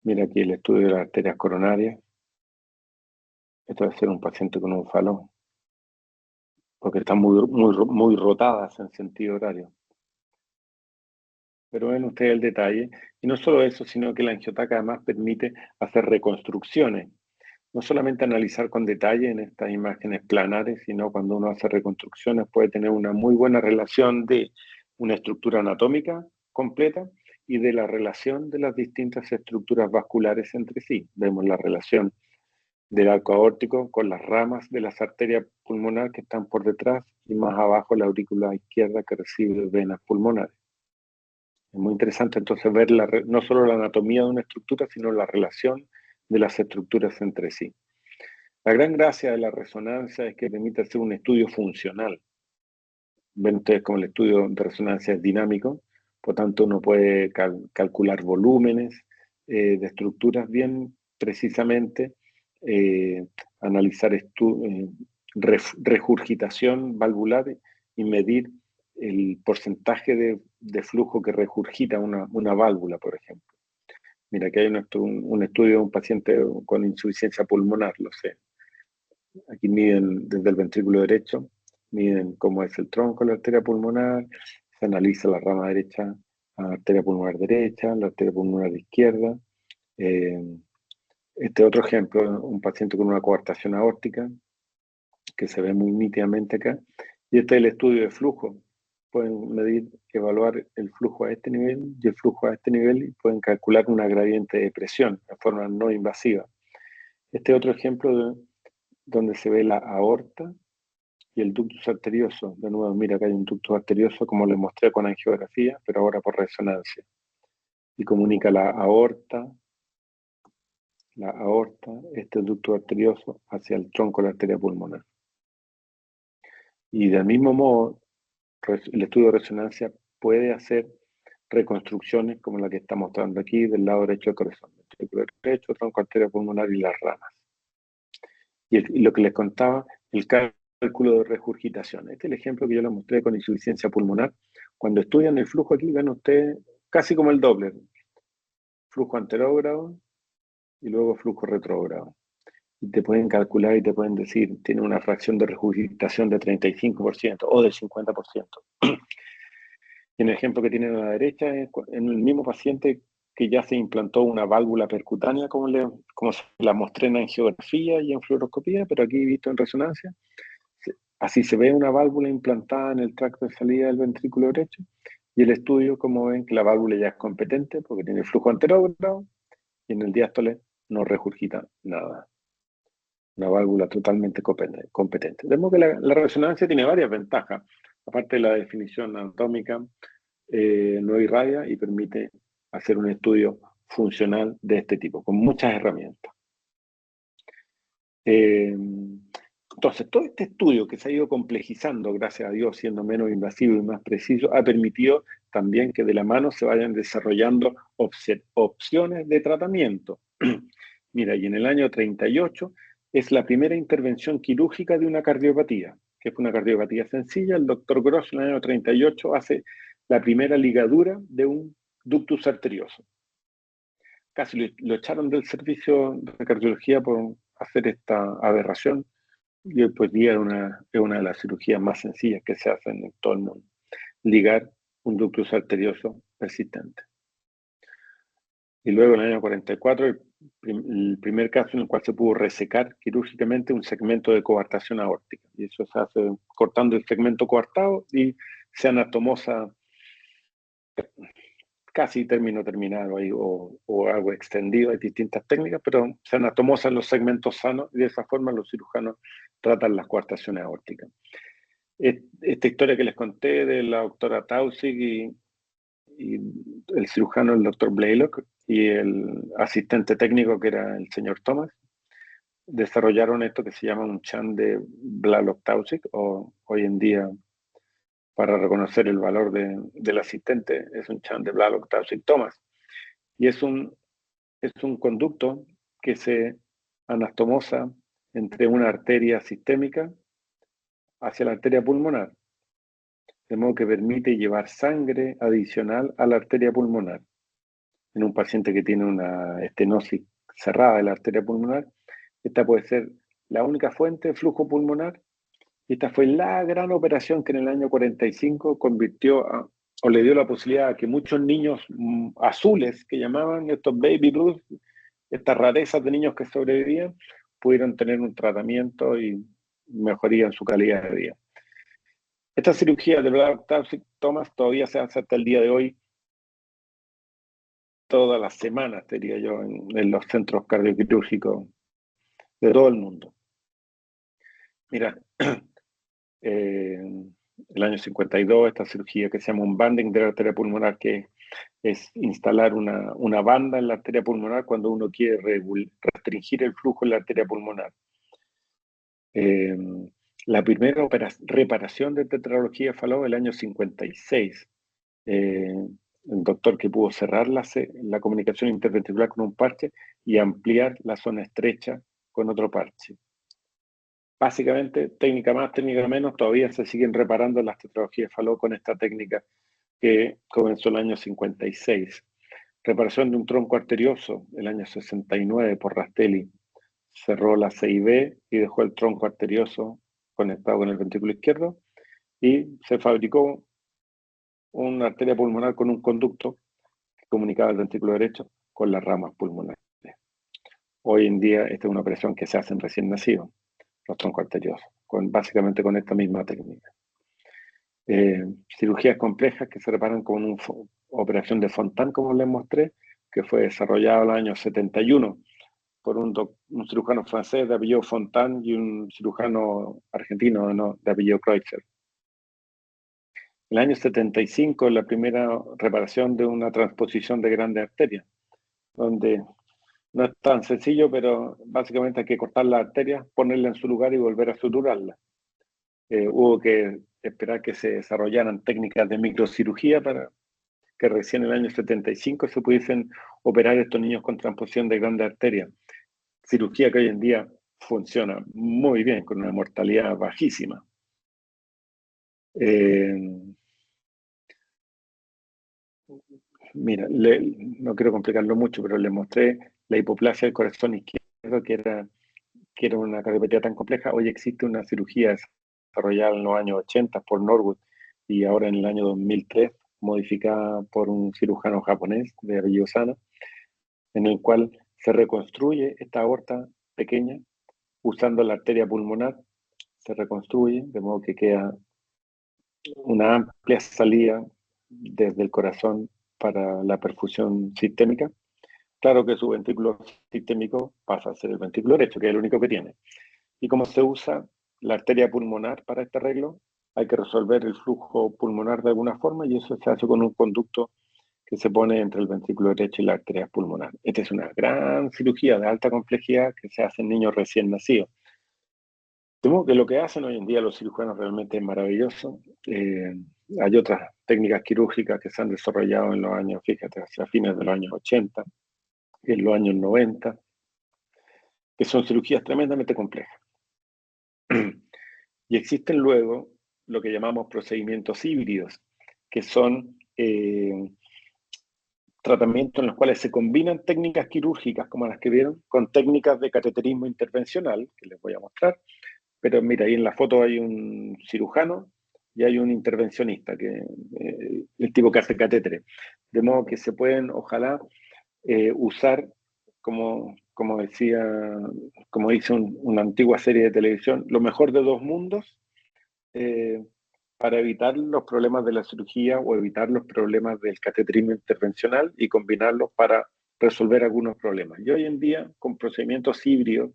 Mira aquí el estudio de las arterias coronarias. Esto debe ser un paciente con un falón, porque están muy rotadas en sentido horario. Pero ven ustedes el detalle. Y no solo eso, sino que la angiotaca además permite hacer reconstrucciones. No solamente analizar con detalle en estas imágenes planares, sino cuando uno hace reconstrucciones puede tener una muy buena relación de una estructura anatómica completa y de la relación de las distintas estructuras vasculares entre sí. Vemos la relación del arco aórtico con las ramas de las arterias pulmonares que están por detrás y más abajo la aurícula izquierda que recibe venas pulmonares. Es muy interesante entonces ver no solo la anatomía de una estructura, sino la relación de las estructuras entre sí. La gran gracia de la resonancia es que permite hacer un estudio funcional. Ven ustedes como el estudio de resonancia es dinámico, por tanto uno puede calcular volúmenes de estructuras bien precisamente, analizar regurgitación valvular y medir el porcentaje de flujo que regurgita una válvula, por ejemplo. Mira, aquí hay un estudio de un paciente con insuficiencia pulmonar, lo sé. Aquí miden desde el ventrículo derecho, miden cómo es el tronco de la arteria pulmonar, se analiza la rama derecha, la arteria pulmonar derecha, la arteria pulmonar izquierda. Este otro ejemplo, un paciente con una coartación aórtica, que se ve muy nítidamente acá. Y este es el estudio de flujo. Pueden medir, evaluar el flujo a este nivel y el flujo a este nivel y pueden calcular una gradiente de presión de forma no invasiva. Este otro ejemplo donde se ve la aorta y el ductus arterioso. De nuevo, mira que hay un ductus arterioso como les mostré con angiografía, pero ahora por resonancia. Y comunica la aorta, este ducto arterioso, hacia el tronco de la arteria pulmonar. Y del mismo modo, el estudio de resonancia puede hacer reconstrucciones como la que está mostrando aquí del lado derecho del corazón. El derecho, tronco, arteria pulmonar y las ramas. Y lo que les contaba, el cálculo de regurgitación. Este es el ejemplo que yo les mostré con insuficiencia pulmonar. Cuando estudian el flujo aquí, ven ustedes casi como el doble. Flujo anterógrado y luego flujo retrógrado. Y te pueden calcular y te pueden decir, tiene una fracción de regurgitación de 35% o de 50%. Y en el ejemplo que tienen a la derecha, es en el mismo paciente que ya se implantó una válvula percutánea, como se la mostré en angiografía y en fluoroscopía, pero aquí visto en resonancia. Así se ve una válvula implantada en el tracto de salida del ventrículo derecho y el estudio, como ven, que la válvula ya es competente porque tiene flujo anterógrado y en el diástole no regurgita nada. Una válvula totalmente competente. De modo que la resonancia tiene varias ventajas, aparte de la definición anatómica, no irradia y permite hacer un estudio funcional de este tipo, con muchas herramientas. Entonces, todo este estudio que se ha ido complejizando, gracias a Dios, siendo menos invasivo y más preciso, ha permitido también que de la mano se vayan desarrollando opciones de tratamiento. Mira, y en el año 38 es la primera intervención quirúrgica de una cardiopatía, que es una cardiopatía sencilla. El doctor Gross en el año 38 hace la primera ligadura de un ductus arterioso. Casi lo echaron del servicio de cardiología por hacer esta aberración y hoy pues día es una de las cirugías más sencillas que se hacen en todo el mundo, ligar un ductus arterioso persistente. Y luego en el año 44, el primer caso en el cual se pudo resecar quirúrgicamente un segmento de coartación aórtica. Y eso se hace cortando el segmento coartado y se anatomosa casi término terminado ahí, o algo extendido. Hay distintas técnicas, pero se anatomosan los segmentos sanos y de esa forma los cirujanos tratan las coartaciones aórticas. Esta historia que les conté de la doctora Tausig y el cirujano, el doctor Blaylock, y el asistente técnico, que era el señor Thomas, desarrollaron esto que se llama un chant de Blaylock-Tausig, o hoy en día, para reconocer el valor del asistente, es un chant de Blaylock-Tausig-Thomas. Y es un conducto que se anastomosa entre una arteria sistémica hacia la arteria pulmonar, de modo que permite llevar sangre adicional a la arteria pulmonar. En un paciente que tiene una estenosis cerrada de la arteria pulmonar, esta puede ser la única fuente de flujo pulmonar. Y esta fue la gran operación que en el año 45 convirtió o le dio la posibilidad a que muchos niños azules, que llamaban estos baby blues, estas rarezas de niños que sobrevivían, pudieron tener un tratamiento y mejoría en su calidad de vida. Esta cirugía de Blaylock-Tausig-Thomas todavía se hace hasta el día de hoy, todas las semanas, diría yo, en los centros cardioquirúrgicos de todo el mundo. Mira, el año 52, esta cirugía que se llama un banding de la arteria pulmonar, que es instalar una banda en la arteria pulmonar cuando uno quiere restringir el flujo en la arteria pulmonar. La primera reparación de tetralogía Fallot el año 56. El doctor que pudo cerrar la comunicación interventricular con un parche y ampliar la zona estrecha con otro parche. Básicamente, técnica más, técnica menos, todavía se siguen reparando las tetralogías Fallot con esta técnica que comenzó el año 56. Reparación de un tronco arterioso el año 69 por Rastelli. Cerró la CIB y dejó el tronco arterioso conectado con el ventrículo izquierdo y se fabricó una arteria pulmonar con un conducto que comunicaba el ventrículo derecho con las ramas pulmonares. Hoy en día esta es una operación que se hace en recién nacidos, los troncos arteriosos, básicamente con esta misma técnica. Cirugías complejas que se reparan con una operación de Fontan, como les mostré, que fue desarrollado en el año 71 por un cirujano francés de apellido Fontan y un cirujano argentino, ¿no?, de apellido Kreutzer. En el año 75, la primera reparación de una transposición de grandes arterias, donde no es tan sencillo, pero básicamente hay que cortar la arteria, ponerla en su lugar y volver a suturarla. Hubo que esperar que se desarrollaran técnicas de microcirugía para que recién en el año 75 se pudiesen operar estos niños con transposición de grandes arterias. Cirugía que hoy en día funciona muy bien, con una mortalidad bajísima. Mira, no quiero complicarlo mucho, pero les mostré la hipoplasia del corazón izquierdo, que era una cardiopatía tan compleja. Hoy existe una cirugía desarrollada en los años 80 por Norwood y ahora en el año 2003 modificada por un cirujano japonés de apellido Sano, en el cual se reconstruye esta aorta pequeña usando la arteria pulmonar, se reconstruye de modo que queda una amplia salida desde el corazón para la perfusión sistémica. Claro que su ventrículo sistémico pasa a ser el ventrículo derecho, que es el único que tiene. Y como se usa la arteria pulmonar para este arreglo, hay que resolver el flujo pulmonar de alguna forma y eso se hace con un conducto que se pone entre el ventrículo derecho y la arteria pulmonar. Esta es una gran cirugía de alta complejidad que se hace en niños recién nacidos. Temo que lo que hacen hoy en día los cirujanos realmente es maravilloso. Hay otras técnicas quirúrgicas que se han desarrollado en los años, fíjate, hacia fines de los años 80, en los años 90, que son cirugías tremendamente complejas. Y existen luego lo que llamamos procedimientos híbridos, que son tratamientos en los cuales se combinan técnicas quirúrgicas, como las que vieron, con técnicas de cateterismo intervencional, que les voy a mostrar. Pero mira, ahí en la foto hay un cirujano y hay un intervencionista, el tipo que hace catéteres. De modo que se pueden, ojalá, usar, como decía, como dice una antigua serie de televisión, lo mejor de dos mundos, para evitar los problemas de la cirugía o evitar los problemas del cateterismo intervencional y combinarlos para resolver algunos problemas. Y hoy en día, con procedimientos híbridos,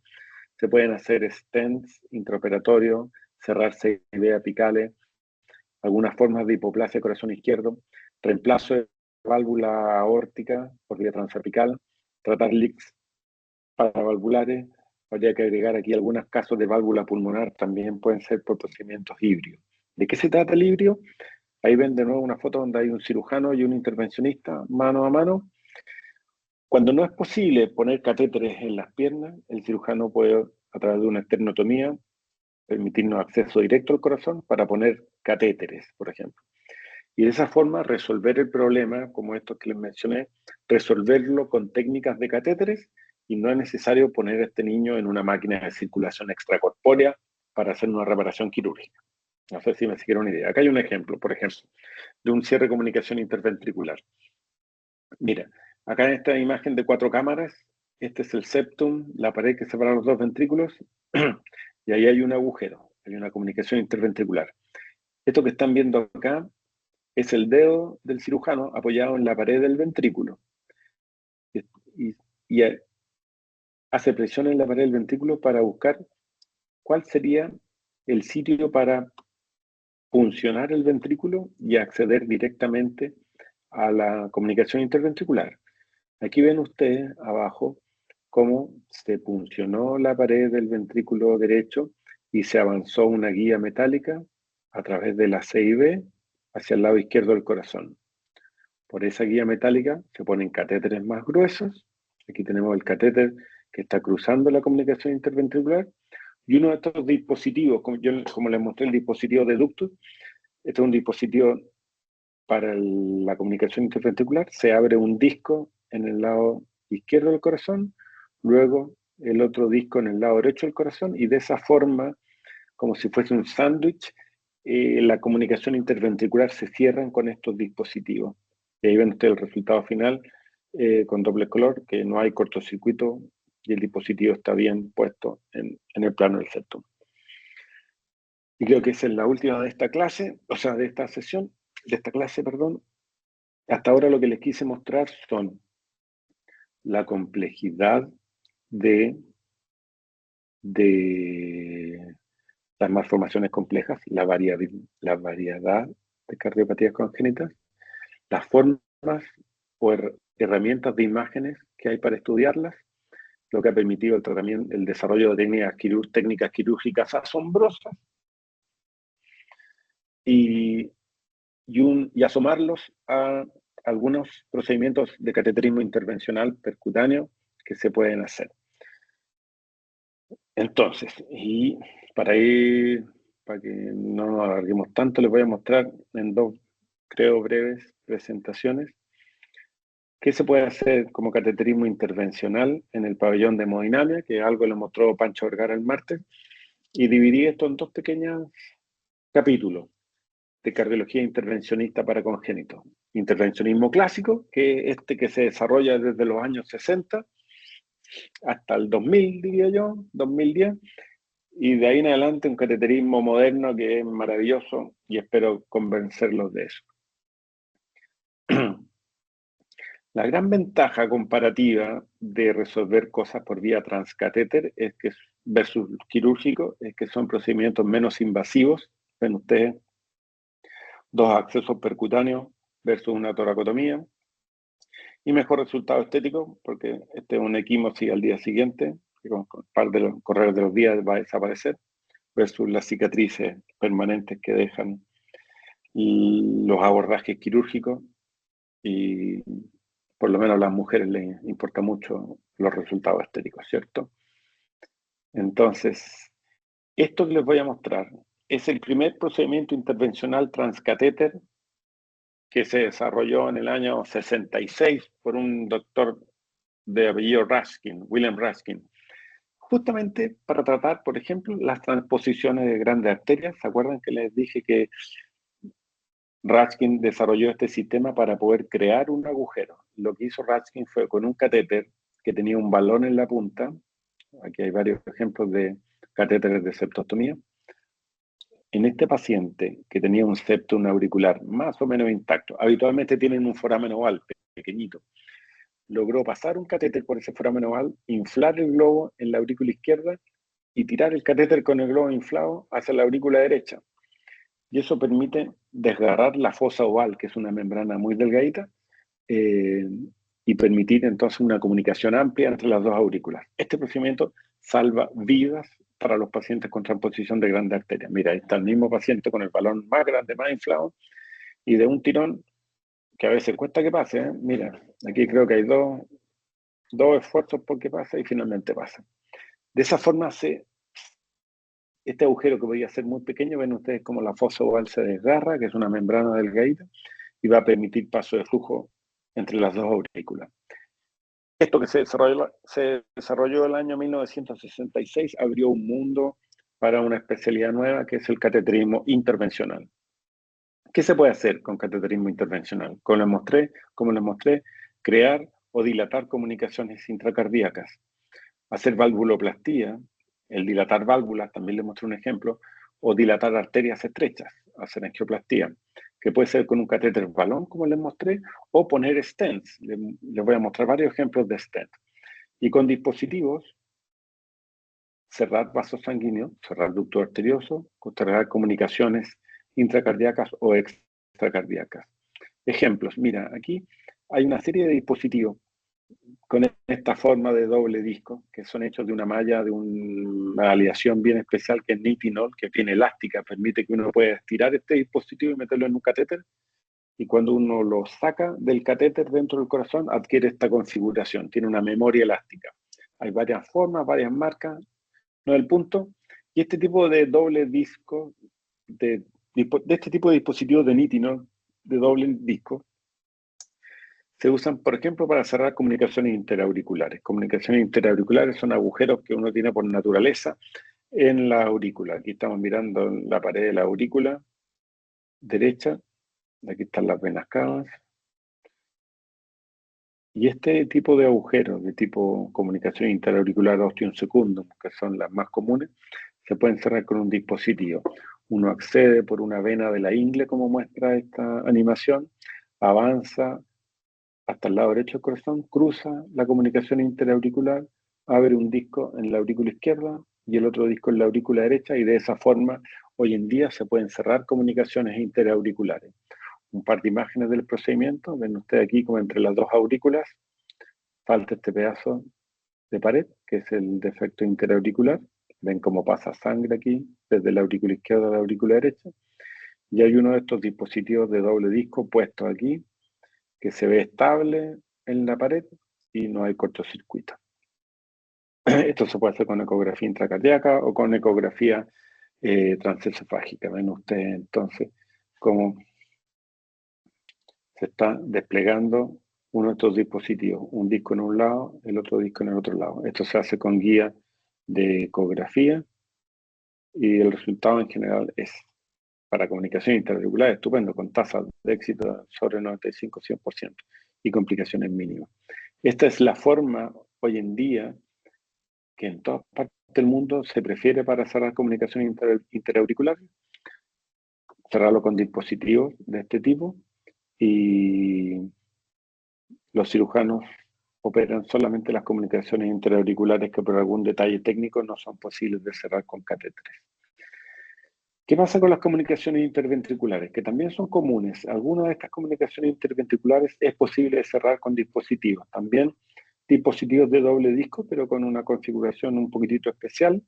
se pueden hacer stents intraoperatorios, cerrar CIV apicales, algunas formas de hipoplasia corazón izquierdo, reemplazo de válvula aórtica por vía transapical, tratar leaks paravalvulares. Habría que agregar aquí algunos casos de válvula pulmonar, también pueden ser por procedimientos híbridos. ¿De qué se trata el híbrido? Ahí ven de nuevo una foto donde hay un cirujano y un intervencionista mano a mano. Cuando no es posible poner catéteres en las piernas, el cirujano puede, a través de una esternotomía, permitirnos acceso directo al corazón para poner catéteres, por ejemplo. Y de esa forma resolver el problema, como estos que les mencioné, resolverlo con técnicas de catéteres y no es necesario poner a este niño en una máquina de circulación extracorpórea para hacer una reparación quirúrgica. No sé si me siguieron una idea. Acá hay un ejemplo, por ejemplo, de un cierre de comunicación interventricular. Mira, acá en esta imagen de 4 cámaras, este es el septum, la pared que separa los dos ventrículos, y ahí hay un agujero, hay una comunicación interventricular. Esto que están viendo acá es el dedo del cirujano apoyado en la pared del ventrículo. Y, y hace presión en la pared del ventrículo para buscar cuál sería el sitio para funcionar el ventrículo y acceder directamente a la comunicación interventricular. Aquí ven ustedes abajo cómo se puncionó la pared del ventrículo derecho y se avanzó una guía metálica a través de la CIB hacia el lado izquierdo del corazón. Por esa guía metálica se ponen catéteres más gruesos. Aquí tenemos el catéter que está cruzando la comunicación interventricular. Y uno de estos dispositivos, como les mostré el dispositivo de ductus, este es un dispositivo para la comunicación interventricular. Se abre un disco en el lado izquierdo del corazón, luego el otro disco en el lado derecho del corazón, y de esa forma, como si fuese un sándwich, la comunicación interventricular se cierra con estos dispositivos. Y ahí ven ustedes el resultado final con doble color, que no hay cortocircuito y el dispositivo está bien puesto en el plano del septum. Y creo que esa es la última de esta clase, o sea, de esta sesión, de esta clase, perdón. Hasta ahora lo que les quise mostrar son la complejidad de las malformaciones complejas, la variedad de cardiopatías congénitas, las formas o herramientas de imágenes que hay para estudiarlas, lo que ha permitido el tratamiento, el desarrollo de técnicas quirúrgicas asombrosas y asomarlos a algunos procedimientos de cateterismo intervencional percutáneo que se pueden hacer. Entonces, y para que no nos alarguemos tanto, les voy a mostrar en dos, creo, breves presentaciones qué se puede hacer como cateterismo intervencional en el pabellón de hemodinamia, que algo le mostró Pancho Vergara el martes, y dividí esto en dos pequeños capítulos de cardiología intervencionista para congénitos. Intervencionismo clásico, que que se desarrolla desde los años 60 hasta el 2000, diría yo, 2010, y de ahí en adelante un cateterismo moderno que es maravilloso y espero convencerlos de eso. La gran ventaja comparativa de resolver cosas por vía transcatéter es que versus quirúrgico es que son procedimientos menos invasivos. Ven ustedes, 2 accesos percutáneos versus una toracotomía. Y mejor resultado estético, porque este es un equimosis al día siguiente, que con un par de los correr de los días va a desaparecer, versus las cicatrices permanentes que dejan los abordajes quirúrgicos. Y por lo menos a las mujeres les importa mucho los resultados estéticos, ¿cierto? Entonces, esto que les voy a mostrar es el primer procedimiento intervencional transcatéter que se desarrolló en el año 66 por un doctor de apellido Raskin, William Raskin, justamente para tratar, por ejemplo, las transposiciones de grandes arterias. ¿Se acuerdan que les dije que Raskin desarrolló este sistema para poder crear un agujero? Lo que hizo Raskin fue con un catéter que tenía un balón en la punta. Aquí hay varios ejemplos de catéteres de septostomía. En este paciente que tenía un septum auricular más o menos intacto, habitualmente tienen un foramen oval pequeñito, logró pasar un catéter por ese foramen oval, inflar el globo en la aurícula izquierda y tirar el catéter con el globo inflado hacia la aurícula derecha. Y eso permite desgarrar la fosa oval, que es una membrana muy delgadita, y permitir entonces una comunicación amplia entre las dos aurículas. Este procedimiento salva vidas para los pacientes con transposición de grandes arterias. Mira, ahí está el mismo paciente con el balón más grande, más inflado, y de un tirón, que a veces cuesta que pase, ¿eh? Mira, aquí creo que hay dos esfuerzos por que pase y finalmente pasa. De esa forma, este agujero que podía ser muy pequeño, ven ustedes como la fosa oval se desgarra, que es una membrana delgadita, y va a permitir paso de flujo entre las dos aurículas. Esto que se desarrolló el año 1966 abrió un mundo para una especialidad nueva que es el cateterismo intervencional. ¿Qué se puede hacer con cateterismo intervencional? Como les mostré, crear o dilatar comunicaciones intracardíacas, hacer valvuloplastía, el dilatar válvulas, también les mostré un ejemplo, o dilatar arterias estrechas, hacer angioplastía, que puede ser con un catéter balón, como les mostré, o poner stents. Les voy a mostrar varios ejemplos de stent. Y con dispositivos, cerrar vasos sanguíneos, cerrar ducto arterioso, cerrar comunicaciones intracardíacas o extracardíacas. Ejemplos, mira, aquí hay una serie de dispositivos con esta forma de doble disco, que son hechos de una malla, de una aleación bien especial que es nitinol, que es bien elástica, permite que uno pueda estirar este dispositivo y meterlo en un catéter, y cuando uno lo saca del catéter dentro del corazón, adquiere esta configuración, tiene una memoria elástica. Hay varias formas, varias marcas, no es el punto, y este tipo de doble disco, de este tipo de dispositivos de nitinol, de doble disco, se usan, por ejemplo, para cerrar comunicaciones interauriculares. Comunicaciones interauriculares son agujeros que uno tiene por naturaleza en la aurícula. Aquí estamos mirando la pared de la aurícula derecha. Aquí están las venas cavas. Y este tipo de agujeros, de tipo comunicación interauricular ostium secundum, que son las más comunes, se pueden cerrar con un dispositivo. Uno accede por una vena de la ingle, como muestra esta animación, avanza hasta el lado derecho del corazón, cruza la comunicación interauricular, abre un disco en la aurícula izquierda y el otro disco en la aurícula derecha, y de esa forma hoy en día se pueden cerrar comunicaciones interauriculares. Un par de imágenes del procedimiento, ven ustedes aquí como entre las dos aurículas falta este pedazo de pared, que es el defecto interauricular. Ven cómo pasa sangre aquí, desde la aurícula izquierda a la aurícula derecha. Y hay uno de estos dispositivos de doble disco puesto aquí, que se ve estable en la pared y no hay cortocircuito. Esto se puede hacer con ecografía intracardíaca o con ecografía transesofágica. Ven ustedes entonces cómo se está desplegando uno de estos dispositivos, un disco en un lado, el otro disco en el otro lado. Esto se hace con guía de ecografía y el resultado en general es, para comunicación interauricular, estupendo, con tasas de éxito sobre el 95-100% y complicaciones mínimas. Esta es la forma hoy en día que en todas partes del mundo se prefiere para cerrar comunicación interauricular, cerrarlo con dispositivos de este tipo, y los cirujanos operan solamente las comunicaciones interauriculares que por algún detalle técnico no son posibles de cerrar con catéteres. ¿Qué pasa con las comunicaciones interventriculares? Que también son comunes. Algunas de estas comunicaciones interventriculares es posible cerrar con dispositivos. También dispositivos de doble disco, pero con una configuración un poquitito especial.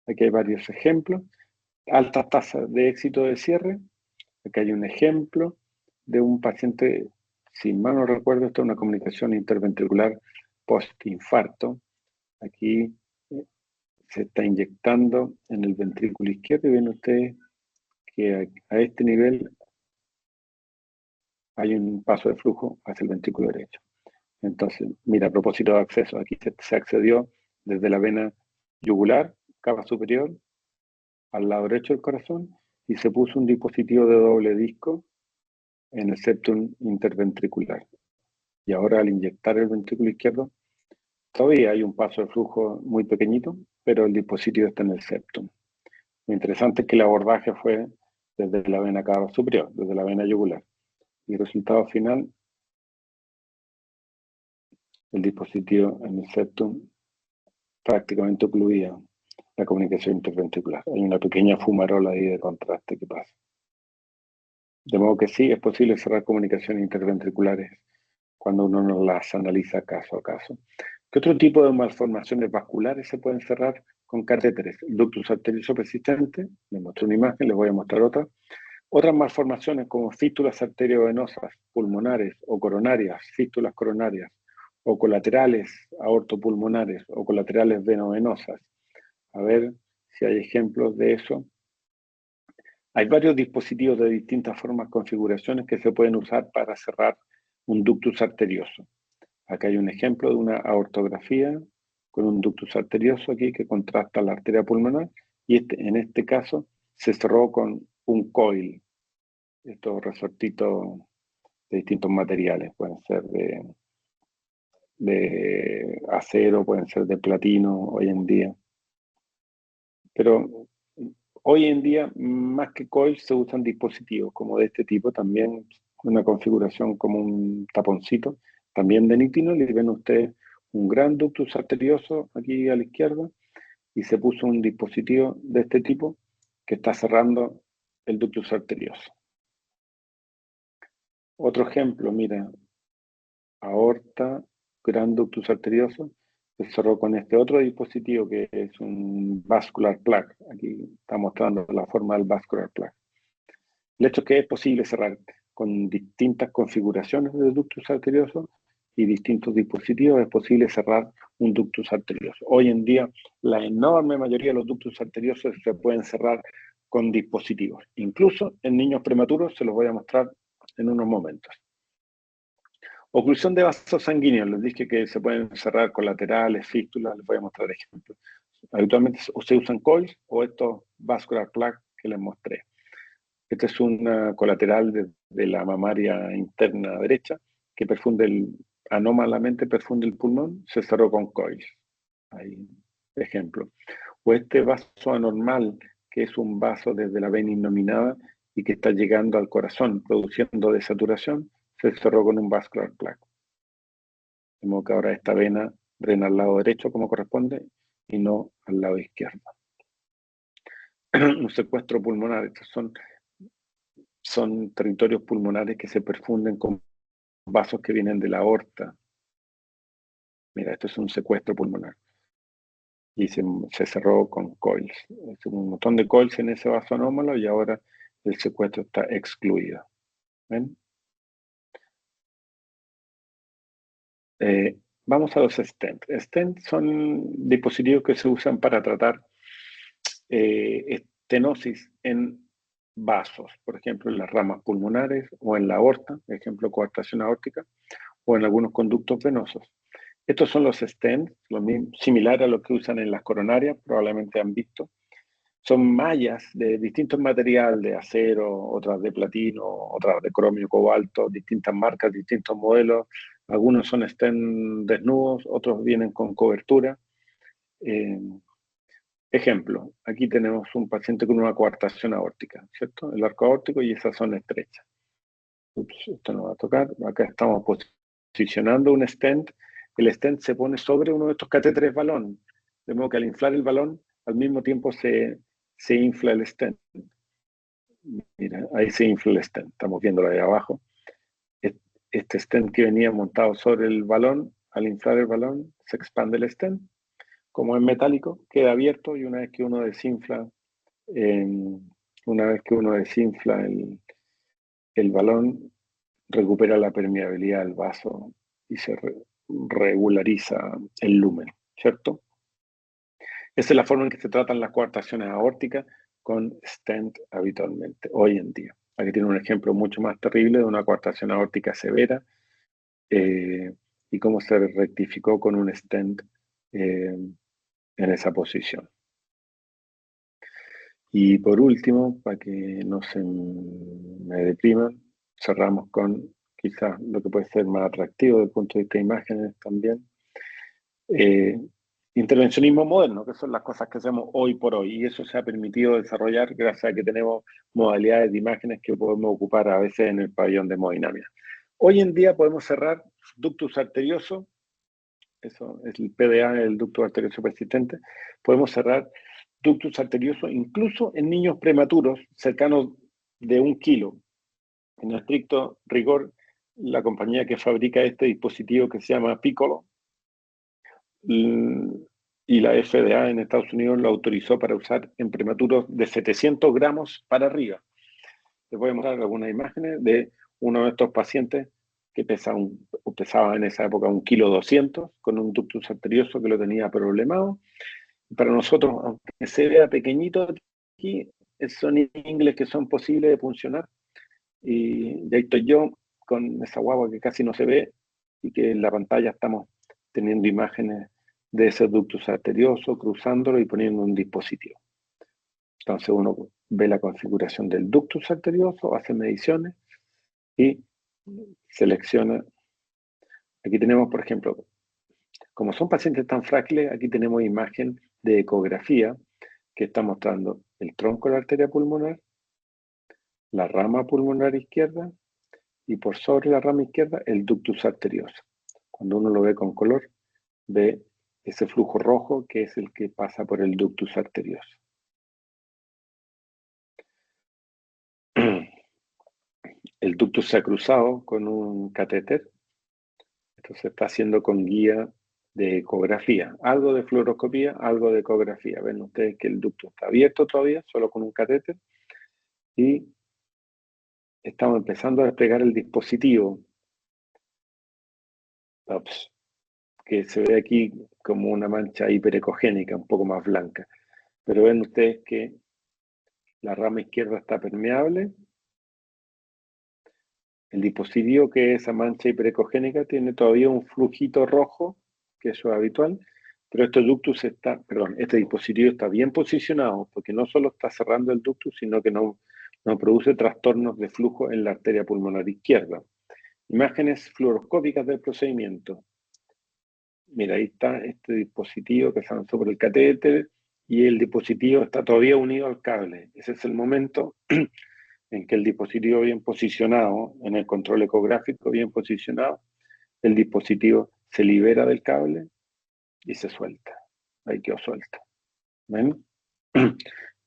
Aquí hay varios ejemplos. Altas tasas de éxito de cierre. Aquí hay un ejemplo de un paciente, si mal no recuerdo, esto es una comunicación interventricular post-infarto. Aquí se está inyectando en el ventrículo izquierdo y ven ustedes que a este nivel hay un paso de flujo hacia el ventrículo derecho. Entonces, mira, a propósito de acceso, aquí se accedió desde la vena yugular, cava superior, al lado derecho del corazón, y se puso un dispositivo de doble disco en el septum interventricular. Y ahora al inyectar el ventrículo izquierdo, todavía hay un paso de flujo muy pequeñito, pero el dispositivo está en el septum. Lo interesante es que el abordaje fue desde la vena cava superior, desde la vena yugular. Y el resultado final, el dispositivo en el septum prácticamente ocluía la comunicación interventricular. Hay una pequeña fumarola ahí de contraste que pasa. De modo que sí, es posible cerrar comunicaciones interventriculares cuando uno no las analiza caso a caso. ¿Qué otro tipo de malformaciones vasculares se pueden cerrar con catéteres? El ductus arterioso persistente, les muestro una imagen, les voy a mostrar otra. Otras malformaciones como fístulas arteriovenosas pulmonares o coronarias, fístulas coronarias, o colaterales aortopulmonares o colaterales venovenosas. A ver si hay ejemplos de eso. Hay varios dispositivos de distintas formas, configuraciones que se pueden usar para cerrar un ductus arterioso. Acá hay un ejemplo de una aortografía con un ductus arterioso aquí que contrasta la arteria pulmonar y en este caso se cerró con un coil. Estos resortitos de distintos materiales, pueden ser de acero, pueden ser de platino hoy en día. Pero hoy en día, más que coils, se usan dispositivos como de este tipo, también una configuración como un taponcito, también de nitinol, y ven ustedes un gran ductus arterioso aquí a la izquierda, y se puso un dispositivo de este tipo que está cerrando el ductus arterioso. Otro ejemplo, mira, aorta, gran ductus arterioso, se cerró con este otro dispositivo que es un vascular plug. Aquí está mostrando la forma del vascular plug. El hecho es que es posible cerrar con distintas configuraciones de ductus arterioso y distintos dispositivos, es posible cerrar un ductus arterioso. Hoy en día, la enorme mayoría de los ductus arteriosos se pueden cerrar con dispositivos. Incluso en niños prematuros, se los voy a mostrar en unos momentos. Oclusión de vasos sanguíneos, les dije que se pueden cerrar con laterales, fístulas, les voy a mostrar ejemplos. Habitualmente se usan coils o estos vascular plug que les mostré. Este es una colateral de la mamaria interna derecha que anómalamente perfunde el pulmón, se cerró con coils. Ahí, ejemplo. O este vaso anormal, que es un vaso desde la vena innominada y que está llegando al corazón, produciendo desaturación, se cerró con un vascular plug. De modo que ahora esta vena drena al lado derecho como corresponde y no al lado izquierdo. Un secuestro pulmonar, estos son territorios pulmonares que se perfunden con vasos que vienen de la aorta. Mira, esto es un secuestro pulmonar. Y se cerró con coils. Es un montón de coils en ese vaso anómalo y ahora el secuestro está excluido. ¿Ven? Vamos a los stents. Stents son dispositivos que se usan para tratar estenosis en vasos, por ejemplo, en las ramas pulmonares o en la aorta, por ejemplo, coartación aórtica, o en algunos conductos venosos. Estos son los stents, similar a lo que usan en las coronarias, probablemente han visto. Son mallas de distintos materiales, de acero, otras de platino, otras de cromio, cobalto, distintas marcas, distintos modelos. Algunos son stents desnudos, otros vienen con cobertura. Ejemplo, aquí tenemos un paciente con una coartación aórtica, ¿cierto? El arco aórtico y esa zona estrecha. Ups, esto no va a tocar. Acá estamos posicionando un stent. El stent se pone sobre uno de estos catéteres balón, de modo que al inflar el balón, al mismo tiempo se infla el stent. Mira, ahí se infla el stent, estamos viéndolo ahí abajo. Este stent que venía montado sobre el balón, al inflar el balón, se expande el stent. Como es metálico, queda abierto y una vez que uno desinfla, el balón, recupera la permeabilidad del vaso y se regulariza el lumen, ¿cierto? Esa es la forma en que se tratan las coartaciones aórticas con stent habitualmente, hoy en día. Aquí tiene un ejemplo mucho más terrible de una coartación aórtica severa y cómo se rectificó con un stent en esa posición. Y por último, para que no se me depriman, cerramos con quizás lo que puede ser más atractivo desde el punto de vista de imágenes también. Intervencionismo moderno, que son las cosas que hacemos hoy por hoy, y eso se ha permitido desarrollar gracias a que tenemos modalidades de imágenes que podemos ocupar a veces en el pabellón de hemodinamia. Hoy en día podemos cerrar ductus arterioso, eso es el PDA, el ducto arterioso persistente, podemos cerrar ductus arterioso incluso en niños prematuros cercanos de 1 kilo. En estricto rigor, la compañía que fabrica este dispositivo, que se llama Piccolo, y la FDA en Estados Unidos lo autorizó para usar en prematuros de 700 gramos para arriba. Les voy a mostrar algunas imágenes de uno de estos pacientes que pesaba en esa época 1,2 kg, con un ductus arterioso que lo tenía problemado. Para nosotros, aunque se vea pequeñito aquí, son ingles que son posibles de funcionar. Y ahí estoy yo con esa guagua que casi no se ve y que en la pantalla estamos teniendo imágenes de ese ductus arterioso, cruzándolo y poniendo un dispositivo. Entonces uno ve la configuración del ductus arterioso, hace mediciones y selecciona. Aquí tenemos, por ejemplo, como son pacientes tan frágiles, aquí tenemos imagen de ecografía que está mostrando el tronco de la arteria pulmonar, la rama pulmonar izquierda y por sobre la rama izquierda el ductus arterioso. Cuando uno lo ve con color, ve ese flujo rojo que es el que pasa por el ductus arterioso. El ductus se ha cruzado con un catéter. Esto se está haciendo con guía de ecografía. Algo de fluoroscopía, algo de ecografía. Ven ustedes que el ducto está abierto todavía, solo con un catéter. Y estamos empezando a desplegar el dispositivo. Ups, que se ve aquí como una mancha hiperecogénica, un poco más blanca. Pero ven ustedes que la rama izquierda está permeable. El dispositivo, que es esa mancha hiperecogénica, tiene todavía un flujito rojo, que eso es habitual, pero este dispositivo está bien posicionado, porque no solo está cerrando el ductus, sino que no produce trastornos de flujo en la arteria pulmonar izquierda. Imágenes fluoroscópicas del procedimiento. Mira, ahí está este dispositivo que se avanzó por el catéter y el dispositivo está todavía unido al cable. Ese es el momento en que el dispositivo bien posicionado, en el control ecográfico bien posicionado, el dispositivo se libera del cable y se suelta. Ahí quedó suelto. ¿Ven?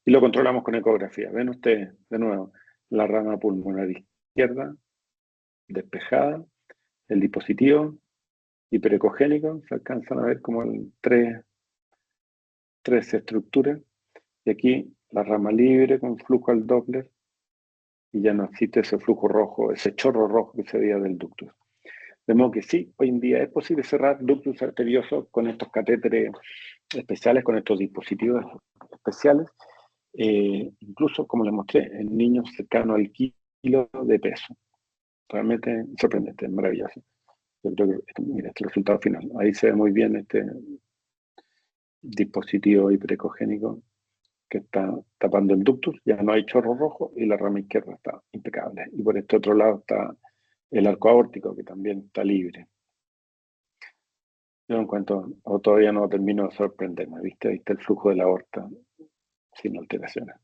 Y lo controlamos con ecografía. ¿Ven ustedes? De nuevo, la rama pulmonar izquierda despejada, el dispositivo hiperecogénico, se alcanzan a ver como tres estructuras, y aquí la rama libre con flujo al Doppler, y ya no existe ese flujo rojo, ese chorro rojo que se veía del ductus. De modo que sí, hoy en día es posible cerrar ductus arteriosos con estos catéteres especiales, con estos dispositivos especiales, incluso, como les mostré, en niños cercanos al kilo de peso. Realmente sorprendente, maravilloso. Yo creo que, mira, este resultado final. Ahí se ve muy bien este dispositivo hiperecogénico que está tapando el ductus, ya no hay chorro rojo y la rama izquierda está impecable. Y por este otro lado está el arco aórtico, que también está libre. Yo en cuanto, o todavía no termino de sorprenderme, ¿viste? Ahí está el flujo de la aorta sin alteraciones.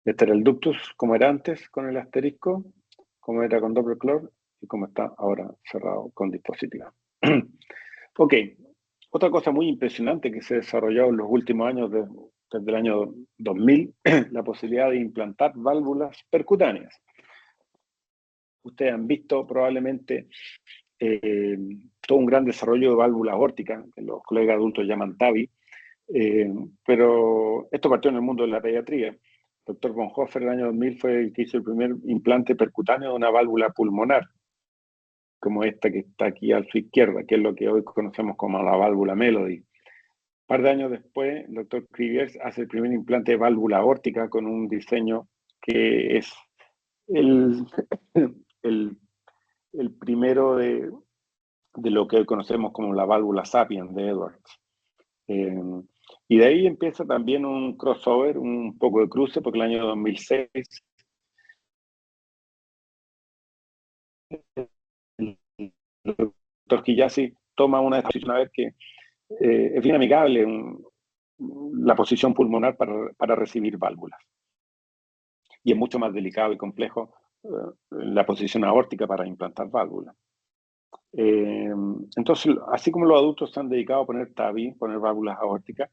Este era el ductus como era antes con el asterisco, como era con Doppler clor y como está ahora cerrado con dispositivo. Ok, otra cosa muy impresionante que se ha desarrollado en los últimos años desde el año 2000, la posibilidad de implantar válvulas percutáneas. Ustedes han visto probablemente todo un gran desarrollo de válvulas aórticas, que los colegas adultos llaman TAVI, pero esto partió en el mundo de la pediatría. El doctor Bonhoeffer en el año 2000 fue el que hizo el primer implante percutáneo de una válvula pulmonar, como esta que está aquí a su izquierda, que es lo que hoy conocemos como la válvula Melody. Un par de años después, el doctor Criviers hace el primer implante de válvula aórtica con un diseño que es el, el primero de lo que hoy conocemos como la válvula Sapien de Edwards. Y de ahí empieza también un crossover, un poco de cruce, porque el año 2006 el doctor Kiyasi toma una decisión a ver que es bien amigable la posición pulmonar para recibir válvulas. Y es mucho más delicado y complejo la posición aórtica para implantar válvulas. Entonces, así como los adultos se han dedicado a poner TAVI, poner válvulas aórticas,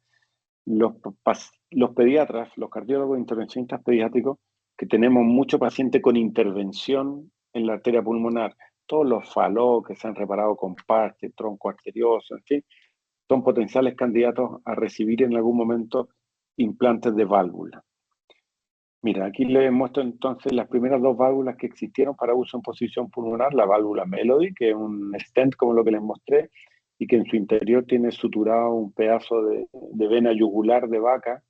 los pediatras, los cardiólogos intervencionistas pediátricos, que tenemos mucho paciente con intervención en la arteria pulmonar, todos los faló que se han reparado con parche, tronco arterioso, en fin, son potenciales candidatos a recibir en algún momento implantes de válvula. Mira, aquí les muestro entonces las primeras dos válvulas que existieron para uso en posición pulmonar, la válvula Melody, que es un stent como lo que les mostré, y que en su interior tiene suturado un pedazo de vena yugular de vaca,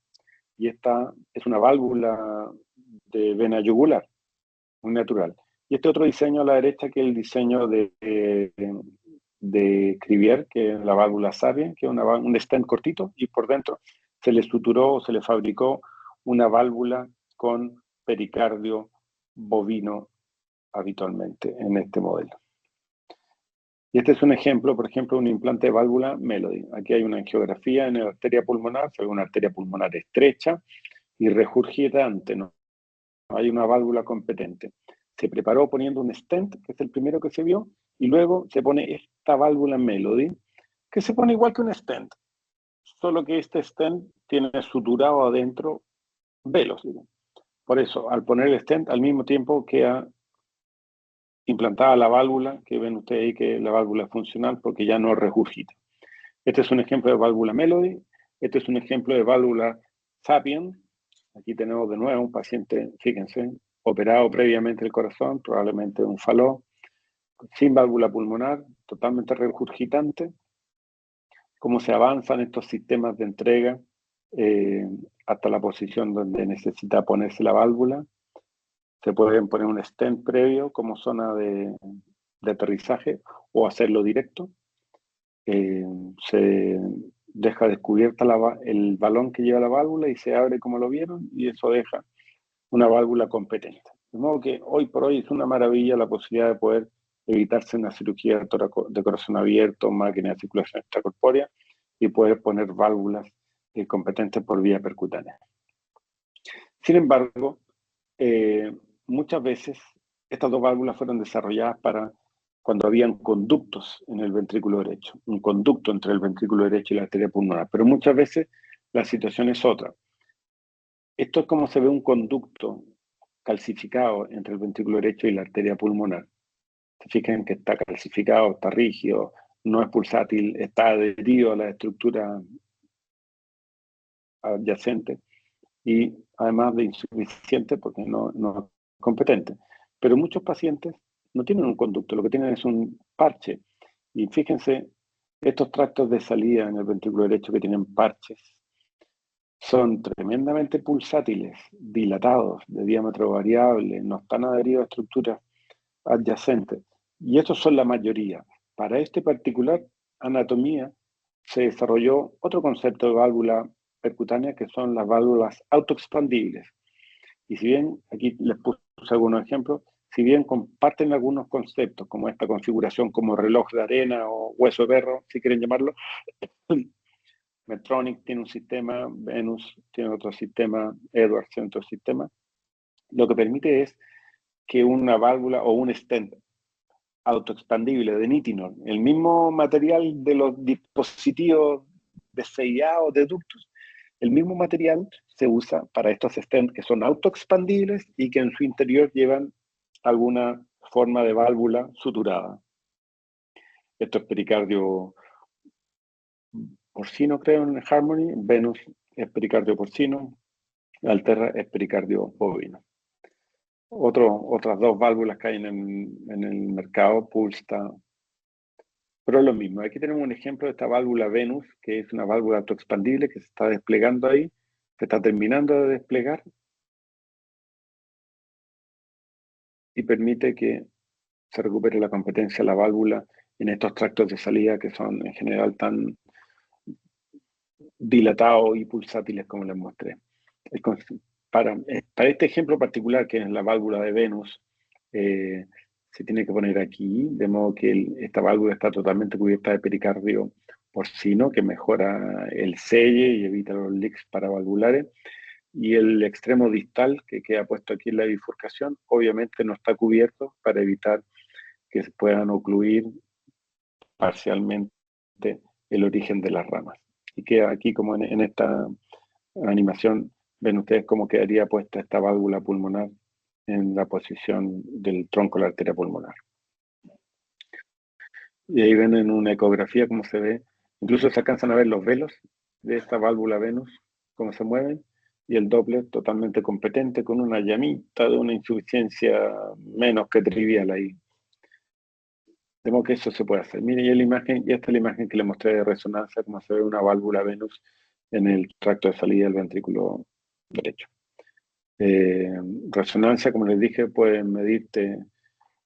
y esta es una válvula de vena yugular, muy natural. Y este otro diseño a la derecha, que es el diseño de Crivier, que es la válvula Sapien, que es un stent cortito, y por dentro se le suturó, se le fabricó una válvula con pericardio bovino habitualmente en este modelo. Y este es un ejemplo, por ejemplo, un implante de válvula Melody. Aquí hay una angiografía en la arteria pulmonar, se ve una arteria pulmonar estrecha y regurgitante, ¿no? Hay una válvula competente. Se preparó poniendo un stent, que es el primero que se vio, y luego se pone esta válvula Melody, que se pone igual que un stent, solo que este stent tiene suturado adentro velos. Por eso, al poner el stent, al mismo tiempo queda implantada la válvula, que ven ustedes ahí que la válvula es funcional porque ya no regurgita. Este es un ejemplo de válvula Melody, este es un ejemplo de válvula Sapien. Aquí tenemos de nuevo un paciente, fíjense, operado previamente el corazón, probablemente un faló, sin válvula pulmonar, totalmente regurgitante. Cómo se avanzan estos sistemas de entrega hasta la posición donde necesita ponerse la válvula. Se pueden poner un stent previo como zona de aterrizaje o hacerlo directo. Se deja descubierta el balón que lleva la válvula y se abre como lo vieron, y eso deja una válvula competente. De modo que hoy por hoy es una maravilla la posibilidad de poder evitarse una cirugía de corazón abierto, máquina de circulación extracorpórea, y poder poner válvulas competentes por vía percutánea. Sin embargo, muchas veces estas dos válvulas fueron desarrolladas para cuando habían conductos en el ventrículo derecho, un conducto entre el ventrículo derecho y la arteria pulmonar, pero muchas veces la situación es otra. Esto es como se ve un conducto calcificado entre el ventrículo derecho y la arteria pulmonar. Se fijan que está calcificado, está rígido, no es pulsátil, está adherido a la estructura adyacente y además de insuficiente porque no es competente. Pero muchos pacientes no tienen un conducto, lo que tienen es un parche. Y fíjense, estos tractos de salida en el ventrículo derecho que tienen parches son tremendamente pulsátiles, dilatados, de diámetro variable, no están adheridos a estructuras adyacentes. Y estos son la mayoría. Para este particular anatomía se desarrolló otro concepto de válvula percutánea, que son las válvulas autoexpandibles. Y si bien, aquí les puse algunos ejemplos, si bien comparten algunos conceptos, como esta configuración como reloj de arena o hueso de perro, si quieren llamarlo, Medtronic tiene un sistema, Venus tiene otro sistema, Edwards tiene otro sistema, lo que permite es que una válvula o un stent autoexpandible de Nitinol, el mismo material de los dispositivos de CIA o de ductos, El mismo material se usa para estos stents que son autoexpandibles y que en su interior llevan alguna forma de válvula suturada. Esto es pericardio porcino, creo, en Harmony. Venus es pericardio porcino. Alterra es pericardio bovino. Otras dos válvulas que hay en el mercado, Pulsta. Pero es lo mismo. Aquí tenemos un ejemplo de esta válvula Venus, que es una válvula autoexpandible que se está desplegando ahí, se está terminando de desplegar y permite que se recupere la competencia de la válvula en estos tractos de salida que son en general tan dilatados y pulsátiles como les mostré. Para este ejemplo particular, que es la válvula de Venus, se tiene que poner aquí, de modo que esta válvula está totalmente cubierta de pericardio porcino, que mejora el selle y evita los leaks paravalvulares. Y el extremo distal, que queda puesto aquí en la bifurcación, obviamente no está cubierto para evitar que se puedan ocluir parcialmente el origen de las ramas. Y queda aquí como en esta animación, ven ustedes cómo quedaría puesta esta válvula pulmonar en la posición del tronco de la arteria pulmonar. Y ahí ven en una ecografía cómo se ve, incluso se alcanzan a ver los velos de esta válvula Venus, cómo se mueven, y el Doppler totalmente competente con una llamita de una insuficiencia menos que trivial ahí. De modo que eso se puede hacer. Miren, y esta es la imagen que le mostré de resonancia, cómo se ve una válvula Venus en el tracto de salida del ventrículo derecho. Resonancia, como les dije, puede medirte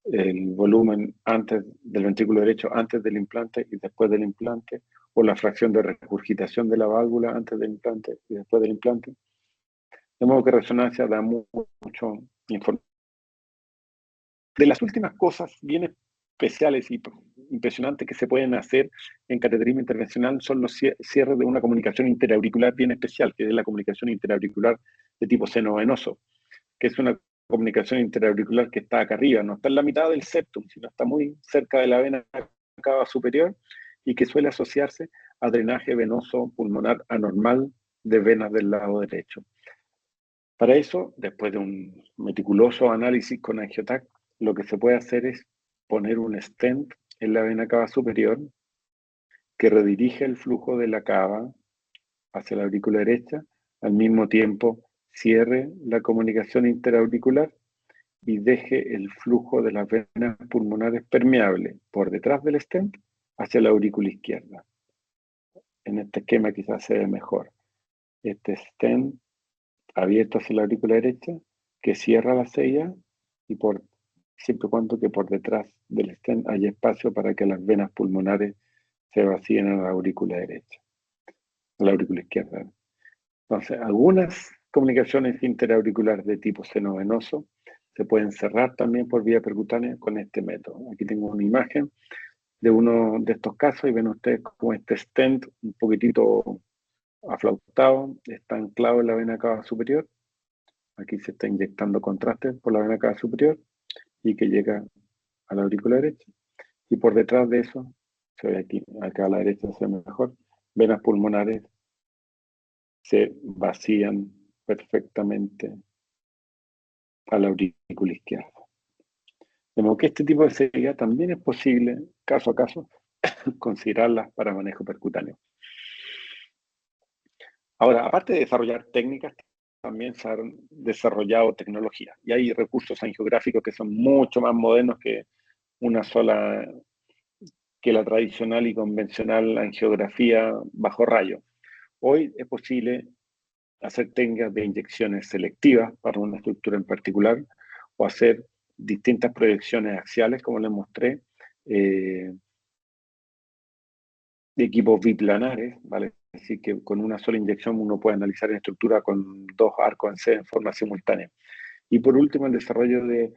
el volumen antes del ventrículo derecho, antes del implante y después del implante, o la fracción de regurgitación de la válvula antes del implante y después del implante. De modo que resonancia da mucho información. De las últimas cosas bien especiales y impresionantes que se pueden hacer en cateterismo intervencional son los cierres de una comunicación interauricular bien especial, que es la comunicación interauricular de tipo seno-venoso, que es una comunicación interauricular que está acá arriba, no está en la mitad del septum, sino está muy cerca de la vena cava superior y que suele asociarse a drenaje venoso pulmonar anormal de venas del lado derecho. Para eso, después de un meticuloso análisis con angiotac, lo que se puede hacer es poner un stent en la vena cava superior que redirige el flujo de la cava hacia la aurícula derecha, al mismo tiempo cierre la comunicación interauricular y deje el flujo de las venas pulmonares permeable por detrás del stent hacia la aurícula izquierda. En este esquema quizás se ve mejor. Este stent abierto hacia la aurícula derecha, que cierra la sella y siempre y cuando que por detrás del stent haya espacio para que las venas pulmonares se vacíen a la aurícula derecha, a la aurícula izquierda. Entonces, algunas comunicaciones interauriculares de tipo senovenoso se pueden cerrar también por vía percutánea con este método. Aquí tengo una imagen de uno de estos casos y ven ustedes como este stent un poquitito aflautado está anclado en la vena cava superior. Aquí se está inyectando contraste por la vena cava superior y que llega a la aurícula derecha. Y por detrás de eso, se ve aquí, acá a la derecha se ve mejor, venas pulmonares se vacían perfectamente a la aurícula izquierda. De modo que este tipo de sequía también es posible, caso a caso, considerarlas para manejo percutáneo. Ahora, aparte de desarrollar técnicas, también se han desarrollado tecnologías. Y hay recursos angiográficos que son mucho más modernos que la tradicional y convencional angiografía bajo rayo. Hoy es posible hacer técnicas de inyecciones selectivas para una estructura en particular o hacer distintas proyecciones axiales, como les mostré, de equipos biplanares, ¿vale? Así que con una sola inyección uno puede analizar la estructura con dos arcos en C en forma simultánea. Y por último, el desarrollo de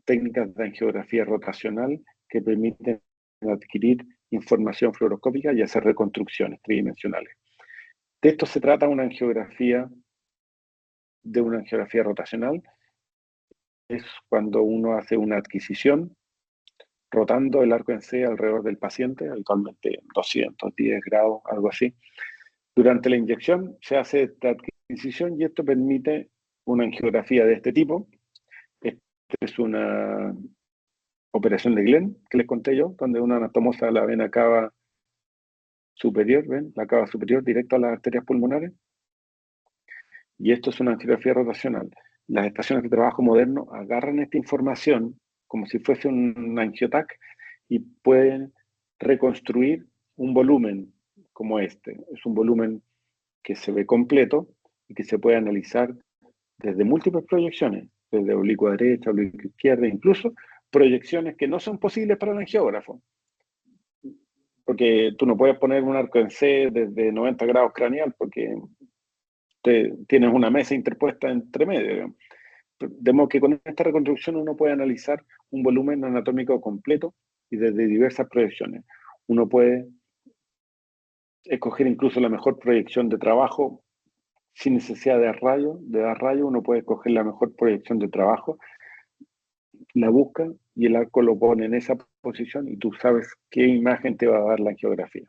técnicas de angiografía rotacional que permiten adquirir información fluoroscópica y hacer reconstrucciones tridimensionales. De esto se trata una angiografía rotacional. Es cuando uno hace una adquisición rotando el arco en C alrededor del paciente, habitualmente 210 grados, algo así, Durante la inyección se hace esta adquisición y esto permite una angiografía de este tipo. Esta es una operación de Glenn que les conté yo, donde una anastomosa de la vena cava superior, ¿ven? La cava superior directo a las arterias pulmonares. Y esto es una angiografía rotacional. Las estaciones de trabajo moderno agarran esta información como si fuese un angiotac y pueden reconstruir un volumen como este. Es un volumen que se ve completo y que se puede analizar desde múltiples proyecciones, desde oblicua derecha, oblicua izquierda, incluso proyecciones que no son posibles para el angiógrafo. Porque tú no puedes poner un arco en C desde 90 grados craneal porque tienes una mesa interpuesta entre medio. De modo que con esta reconstrucción uno puede analizar un volumen anatómico completo y desde diversas proyecciones. Uno puede escoger incluso la mejor proyección de trabajo sin necesidad de dar rayo, uno puede escoger la mejor proyección de trabajo, la busca y el arco lo pone en esa posición y tú sabes qué imagen te va a dar la angiografía.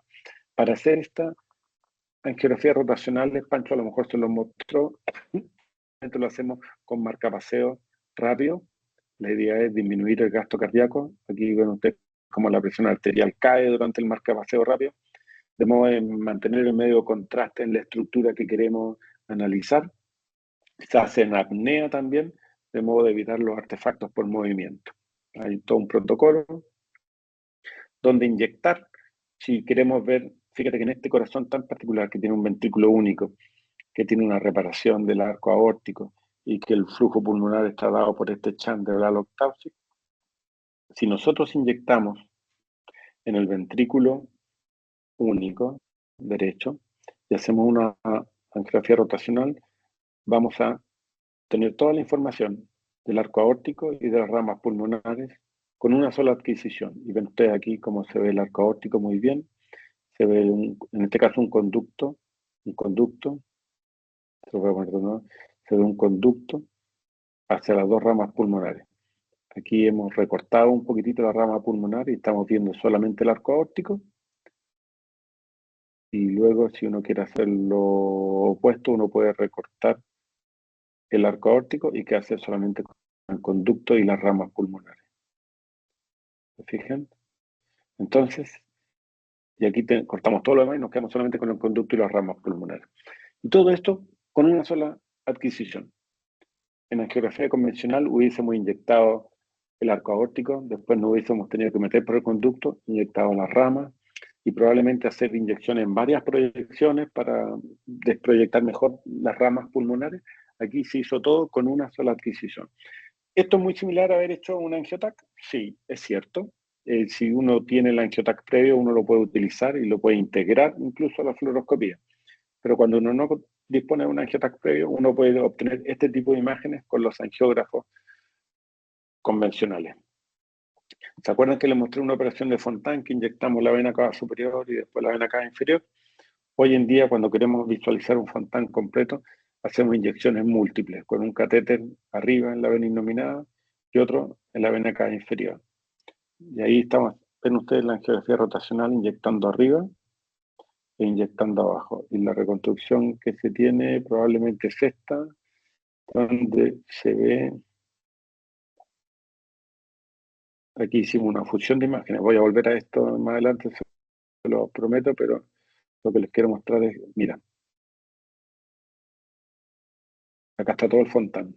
Para hacer esta angiografía rotacional, Pancho a lo mejor se lo mostró, esto lo hacemos con marcapaseo rápido. La idea es disminuir el gasto cardíaco. Aquí ven ustedes cómo la presión arterial cae durante el marcapaseo rápido, de modo de mantener el medio contraste en la estructura que queremos analizar. Se hace en apnea también, de modo de evitar los artefactos por movimiento. Hay todo un protocolo donde inyectar, si queremos ver, fíjate que en este corazón tan particular que tiene un ventrículo único, que tiene una reparación del arco aórtico y que el flujo pulmonar está dado por este chant de Blalock-Taussig, si nosotros inyectamos en el ventrículo único derecho y hacemos una angiografía rotacional, vamos a tener toda la información del arco aórtico y de las ramas pulmonares con una sola adquisición. Y ven ustedes aquí cómo se ve el arco aórtico muy bien. Se ve, en este caso, un conducto, se ve un conducto hacia las dos ramas pulmonares. Aquí hemos recortado un poquitito la rama pulmonar y estamos viendo solamente el arco aórtico. Y luego, si uno quiere hacer lo opuesto, uno puede recortar el arco aórtico y quedarse solamente con el conducto y las ramas pulmonares. ¿Se fijan? Entonces, y aquí cortamos todo lo demás y nos quedamos solamente con el conducto y las ramas pulmonares. Y todo esto con una sola adquisición. En angiografía convencional hubiésemos inyectado el arco aórtico, después no hubiésemos tenido que meter por el conducto, inyectado las ramas y probablemente hacer inyecciones en varias proyecciones para desproyectar mejor las ramas pulmonares. Aquí se hizo todo con una sola adquisición. ¿Esto es muy similar a haber hecho un angiotac? Sí, es cierto. Si uno tiene el angiotac previo, uno lo puede utilizar y lo puede integrar incluso a la fluoroscopía. Pero cuando uno no dispone de un angiotac previo, uno puede obtener este tipo de imágenes con los angiógrafos convencionales. ¿Se acuerdan que les mostré una operación de Fontan que inyectamos la vena cava superior y después la vena cava inferior? Hoy en día, cuando queremos visualizar un Fontan completo, hacemos inyecciones múltiples, con un catéter arriba en la vena innominada y otro en la vena cava inferior. Y ahí estamos, ven ustedes la angiografía rotacional inyectando arriba e inyectando abajo. Y la reconstrucción que se tiene probablemente es esta, donde se ve, aquí hicimos una fusión de imágenes. Voy a volver a esto más adelante, se lo prometo, pero lo que les quiero mostrar es, mira, acá está todo el Fontan.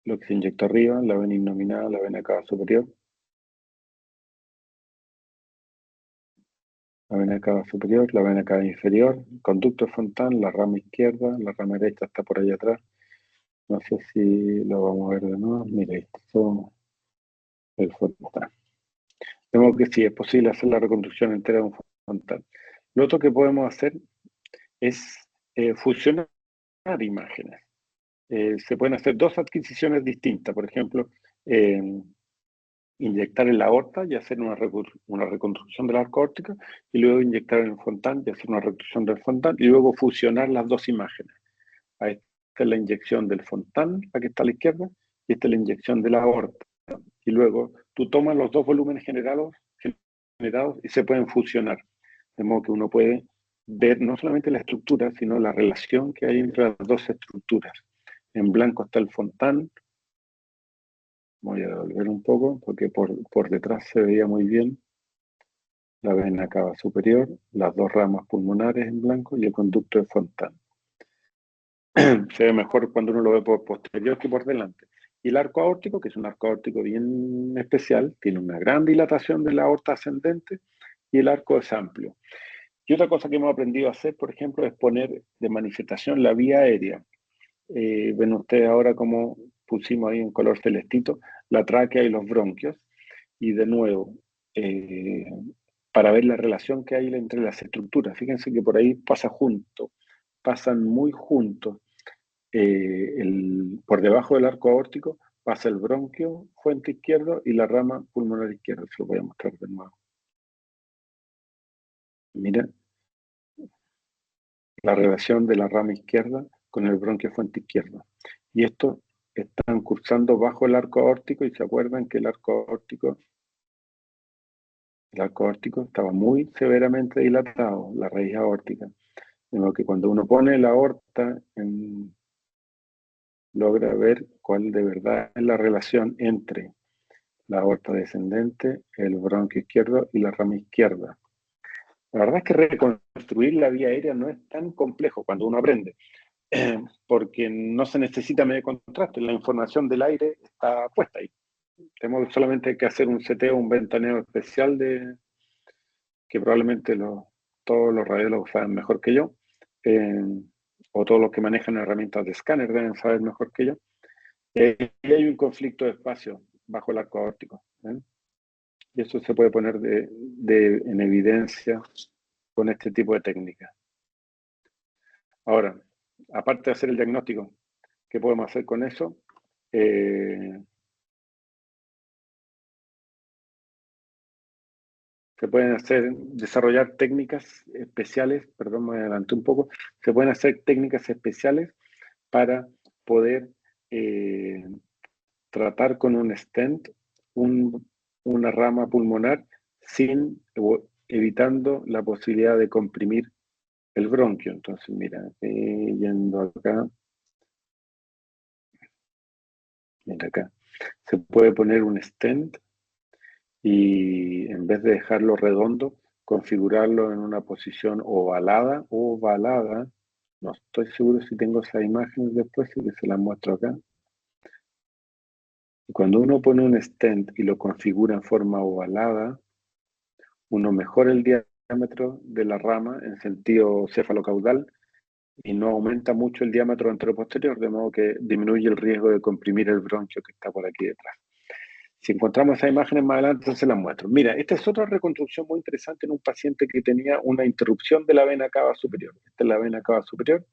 Lo que se inyectó arriba, la vena innominada, la vena cava superior, la vena cava superior, la vena cava inferior, conducto Fontan, la rama izquierda, la rama derecha está por allá atrás. No sé si lo vamos a ver de nuevo. Mira, esto el Fontan. De modo que sí, es posible hacer la reconstrucción entera de un Fontan. Lo otro que podemos hacer es fusionar imágenes. Se pueden hacer dos adquisiciones distintas. Por ejemplo, inyectar en la aorta y hacer una reconstrucción del arco aórtico, y luego inyectar en el Fontan y hacer una reconstrucción del Fontan, y luego fusionar las dos imágenes. Ahí está la inyección del Fontan, la que está a la izquierda, y esta es la inyección de la aorta. Y luego tú tomas los dos volúmenes generados y se pueden fusionar. De modo que uno puede ver no solamente la estructura, sino la relación que hay entre las dos estructuras. En blanco está el Fontán. Voy a devolver un poco porque por detrás se veía muy bien la vena cava superior, las dos ramas pulmonares en blanco y el conducto de Fontán. Se ve mejor cuando uno lo ve por posterior que por delante. Y el arco aórtico, que es un arco aórtico bien especial, tiene una gran dilatación de la aorta ascendente y el arco es amplio. Y otra cosa que hemos aprendido a hacer, por ejemplo, es poner de manifestación la vía aérea. Ven ustedes ahora cómo pusimos ahí en color celestito la tráquea y los bronquios. Y de nuevo, para ver la relación que hay entre las estructuras. Fíjense que por ahí pasa junto, pasan muy juntos. Por debajo del arco aórtico pasa el bronquio, fuente izquierdo, y la rama pulmonar izquierda. Se lo voy a mostrar de nuevo. Mira la relación de la rama izquierda con el bronquio fuente izquierda. Y esto están cursando bajo el arco aórtico, y se acuerdan que el arco aórtico estaba muy severamente dilatado, la raíz aórtica. De modo que cuando uno pone la aorta, logra ver cuál de verdad es la relación entre la aorta descendente, el bronquio izquierdo y la rama izquierda. La verdad es que reconstruir la vía aérea no es tan complejo cuando uno aprende, porque no se necesita medio contraste, la información del aire está puesta ahí. Tenemos solamente que hacer un seteo, un ventaneo especial que probablemente todos los radiólogos saben mejor que yo, o todos los que manejan herramientas de escáner deben saber mejor que yo. Y hay un conflicto de espacio bajo el arco aórtico. Y eso se puede poner en evidencia con este tipo de técnicas. Ahora, aparte de hacer el diagnóstico, ¿qué podemos hacer con eso? Se pueden desarrollar técnicas especiales, perdón, me adelanté un poco, se pueden hacer técnicas especiales para poder tratar con un stent una rama pulmonar evitando la posibilidad de comprimir el bronquio. Entonces, mira, yendo acá, mira acá, se puede poner un stent y en vez de dejarlo redondo, configurarlo en una posición ovalada. No estoy seguro si tengo esas imágenes después, así que se las muestro acá. Y cuando uno pone un stent y lo configura en forma ovalada, uno mejora el diámetro de la rama en sentido cefalocaudal y no aumenta mucho el diámetro anteroposterior, de modo que disminuye el riesgo de comprimir el bronquio que está por aquí detrás. Si encontramos esas imágenes más adelante, entonces las muestro. Mira, esta es otra reconstrucción muy interesante en un paciente que tenía una interrupción de la vena cava superior. Esta es la vena cava superior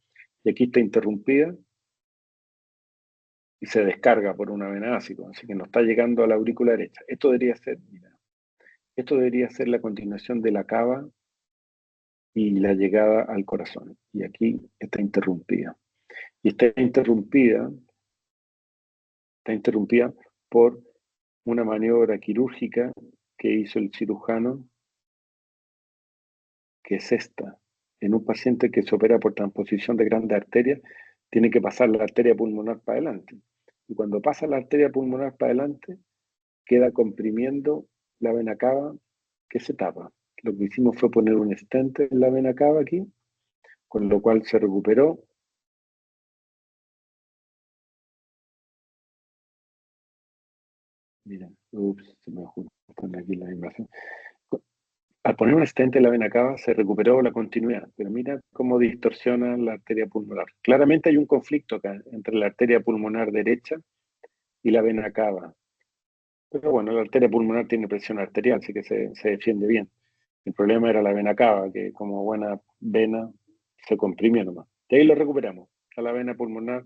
y aquí está interrumpida y se descarga por una vena ácido, así que no está llegando a la aurícula derecha. Esto debería ser, mira, esto debería ser la continuación de la cava y la llegada al corazón. Y aquí está interrumpida. Y está interrumpida por una maniobra quirúrgica que hizo el cirujano, que es esta. En un paciente que se opera por transposición de grandes arterias, tiene que pasar la arteria pulmonar para adelante. Y cuando pasa la arteria pulmonar para adelante, queda comprimiendo la vena cava que se tapa. Lo que hicimos fue poner un stent en la vena cava aquí, con lo cual se recuperó. Mira, se me ajustan aquí la imagen. Al poner un stent en la vena cava se recuperó la continuidad, pero mira cómo distorsiona la arteria pulmonar. Claramente hay un conflicto acá entre la arteria pulmonar derecha y la vena cava. Pero bueno, la arteria pulmonar tiene presión arterial, así que se defiende bien. El problema era la vena cava, que como buena vena se comprimió nomás. Y ahí lo recuperamos. A la vena pulmonar,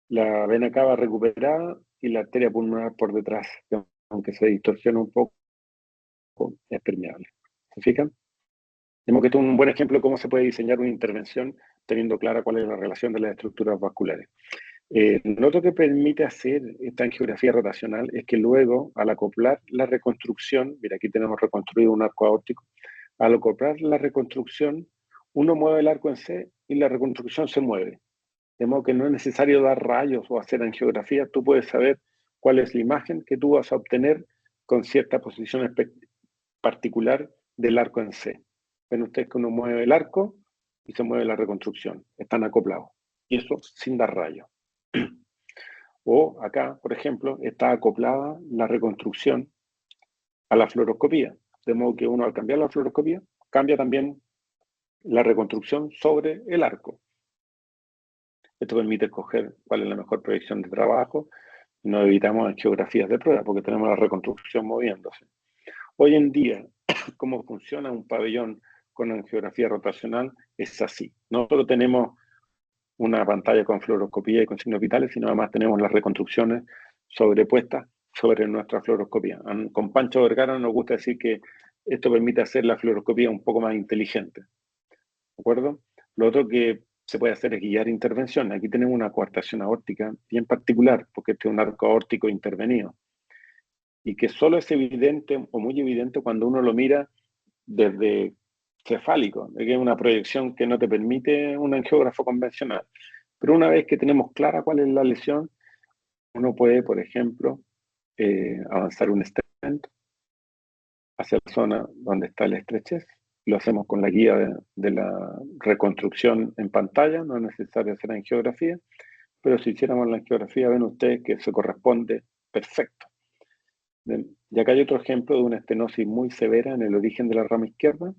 la vena cava recuperada y la arteria pulmonar por detrás, que aunque se distorsiona un poco, es permeable. ¿Se fijan? Tenemos que esto es un buen ejemplo de cómo se puede diseñar una intervención teniendo clara cuál es la relación de las estructuras vasculares. Lo otro que permite hacer esta angiografía rotacional es que luego, al acoplar la reconstrucción, mira, aquí tenemos reconstruido un arco aórtico, al acoplar la reconstrucción, uno mueve el arco en C y la reconstrucción se mueve. De modo que no es necesario dar rayos o hacer angiografía, tú puedes saber cuál es la imagen que tú vas a obtener con cierta posición particular del arco en C. Ven ustedes que uno mueve el arco y se mueve la reconstrucción, están acoplados. Y eso sin dar rayos. O acá, por ejemplo, está acoplada la reconstrucción a la fluoroscopía. De modo que uno al cambiar la fluoroscopía, cambia también la reconstrucción sobre el arco. Esto permite escoger cuál es la mejor proyección de trabajo y no evitamos geografías de prueba porque tenemos la reconstrucción moviéndose. Hoy en día, cómo funciona un pabellón con angiografía rotacional es así. No solo tenemos una pantalla con fluoroscopía y con signos vitales, sino además tenemos las reconstrucciones sobrepuestas sobre nuestra fluoroscopía. Con Pancho Vergara nos gusta decir que esto permite hacer la fluoroscopía un poco más inteligente. ¿De acuerdo? Lo otro que se puede hacer es guiar intervención. Aquí tenemos una coartación aórtica bien particular, porque este es un arco aórtico intervenido. Y que solo es evidente o muy evidente cuando uno lo mira desde cefálico, que es una proyección que no te permite un angiógrafo convencional. Pero una vez que tenemos clara cuál es la lesión, uno puede, por ejemplo, avanzar un stent hacia la zona donde está el estrechez. Lo hacemos con la guía de la reconstrucción en pantalla, no es necesario hacer angiografía, pero si hiciéramos la angiografía, ven ustedes que se corresponde perfecto. Y acá hay otro ejemplo de una estenosis muy severa en el origen de la rama izquierda.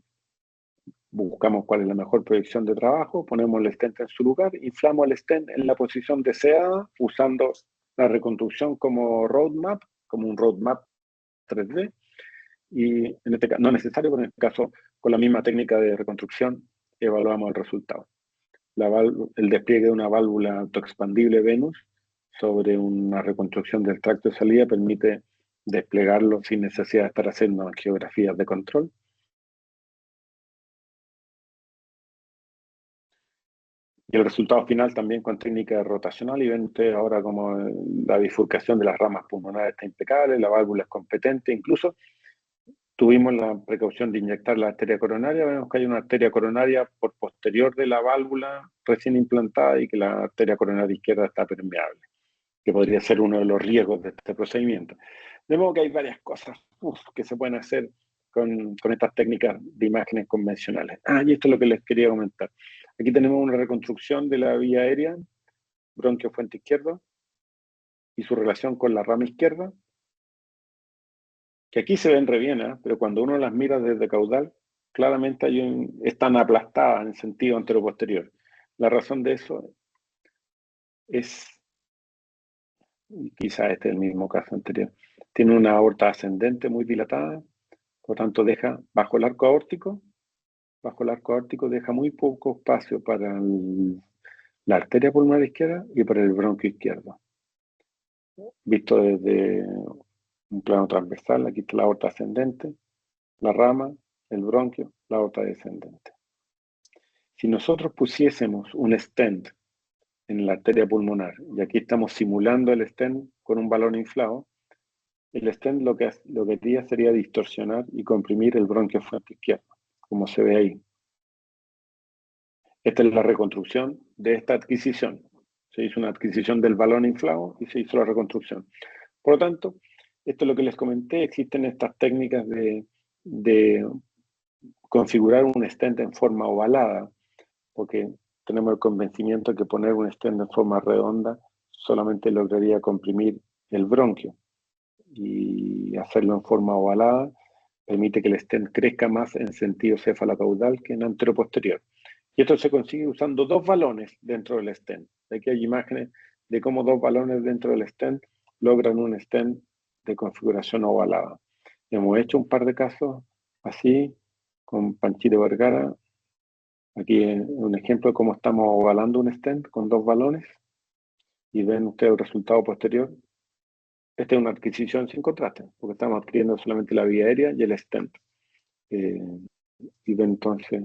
Buscamos cuál es la mejor proyección de trabajo, ponemos el stent en su lugar, inflamos el stent en la posición deseada, usando la reconstrucción como roadmap, como un roadmap 3D, y en este caso, no es necesario, pero en este caso, con la misma técnica de reconstrucción, evaluamos el resultado. El despliegue de una válvula autoexpandible Venus sobre una reconstrucción del tracto de salida permite desplegarlo sin necesidad de estar haciendo angiografías de control. Y el resultado final también con técnica rotacional, y ven ustedes ahora como la bifurcación de las ramas pulmonares está impecable, la válvula es competente, incluso tuvimos la precaución de inyectar la arteria coronaria, vemos que hay una arteria coronaria por posterior de la válvula recién implantada y que la arteria coronaria izquierda está permeable, que podría ser uno de los riesgos de este procedimiento. De modo que hay varias cosas que se pueden hacer con estas técnicas de imágenes convencionales. Y esto es lo que les quería comentar. Aquí tenemos una reconstrucción de la vía aérea, bronquio fuente izquierdo, y su relación con la rama izquierda, que aquí se ven re bien, pero cuando uno las mira desde caudal, claramente están aplastadas en sentido anteroposterior. La razón de eso es, y quizá este es el mismo caso anterior, tiene una aorta ascendente muy dilatada, por tanto deja bajo el arco aórtico deja muy poco espacio para la arteria pulmonar izquierda y para el bronquio izquierdo. Visto desde un plano transversal, aquí está la aorta ascendente, la rama, el bronquio, la aorta descendente. Si nosotros pusiésemos un stent en la arteria pulmonar, y aquí estamos simulando el stent con un balón inflado, el stent lo que haría sería distorsionar y comprimir el bronquio fuente izquierdo, como se ve ahí. Esta es la reconstrucción de esta adquisición. Se hizo una adquisición del balón inflado y se hizo la reconstrucción. Por lo tanto, esto es lo que les comenté, existen estas técnicas de configurar un stent en forma ovalada, porque tenemos el convencimiento de que poner un stent en forma redonda solamente lograría comprimir el bronquio, y hacerlo en forma ovalada permite que el stent crezca más en sentido cefalocaudal que en anteroposterior. Y esto se consigue usando dos balones dentro del stent. Aquí hay imágenes de cómo dos balones dentro del stent logran un stent de configuración ovalada. Hemos hecho un par de casos así con Panchito Vergara. Aquí un ejemplo de cómo estamos ovalando un stent con dos balones y ven ustedes el resultado posterior. Esta es una adquisición sin contraste, porque estamos adquiriendo solamente la vía aérea y el stent. Y ven entonces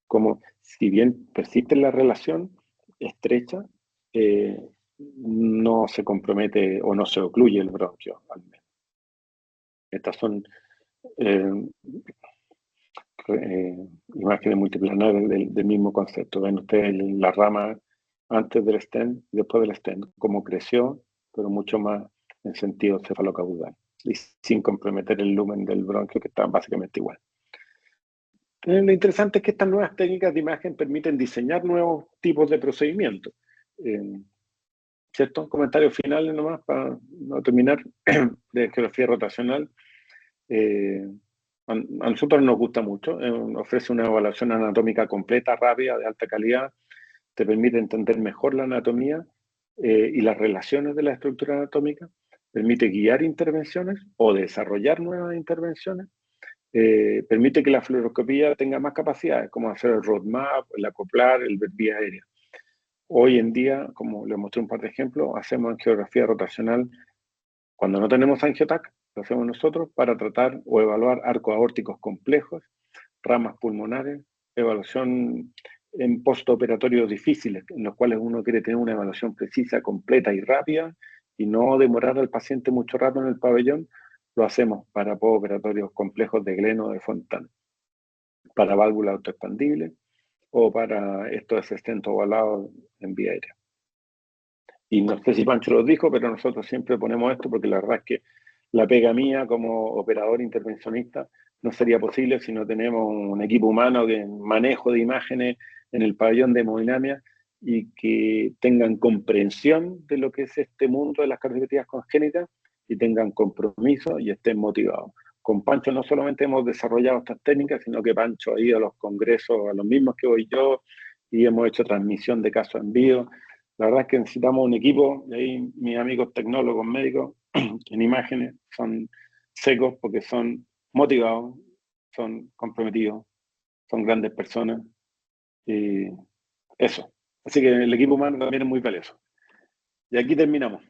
como, si bien persiste la relación estrecha, no se compromete o no se ocluye el bronquio, al menos. Estas son imágenes multiplanares del mismo concepto. Ven ustedes la rama antes del stent y después del stent, cómo creció, pero mucho más en sentido cefalocaudal y sin comprometer el lumen del bronquio, que está básicamente igual. Lo interesante es que estas nuevas técnicas de imagen permiten diseñar nuevos tipos de procedimientos. ¿Cierto? Comentarios finales nomás para no terminar de geografía rotacional. A nosotros nos gusta mucho, ofrece una evaluación anatómica completa, rápida, de alta calidad, te permite entender mejor la anatomía y las relaciones de la estructura anatómica, permite guiar intervenciones o desarrollar nuevas intervenciones, permite que la fluoroscopía tenga más capacidades, como hacer el roadmap, el acoplar, el ver vía aérea. Hoy en día, como les mostré un par de ejemplos, hacemos angiografía rotacional cuando no tenemos angiotac, lo hacemos nosotros para tratar o evaluar arcos aórticos complejos, ramas pulmonares, evaluación en postoperatorios difíciles, en los cuales uno quiere tener una evaluación precisa, completa y rápida y no demorar al paciente mucho rato en el pabellón, lo hacemos para postoperatorios complejos de Glenn o de Fontana, para válvulas autoexpandibles o para estos estentos ovalados en vía aérea. Y no sé si Pancho lo dijo, pero nosotros siempre ponemos esto porque la verdad es que la pega mía como operador intervencionista no sería posible si no tenemos un equipo humano que manejo de imágenes en el pabellón de hemodinamia y que tengan comprensión de lo que es este mundo de las cardiopatía congénitas y tengan compromiso y estén motivados. Con Pancho no solamente hemos desarrollado estas técnicas, sino que Pancho ha ido a los congresos, a los mismos que voy yo, y hemos hecho transmisión de casos en vivo. La verdad es que necesitamos un equipo, y ahí mis amigos tecnólogos médicos en imágenes son secos porque son motivados, son comprometidos, son grandes personas. Y eso. Así que el equipo humano también es muy valioso. Y aquí terminamos,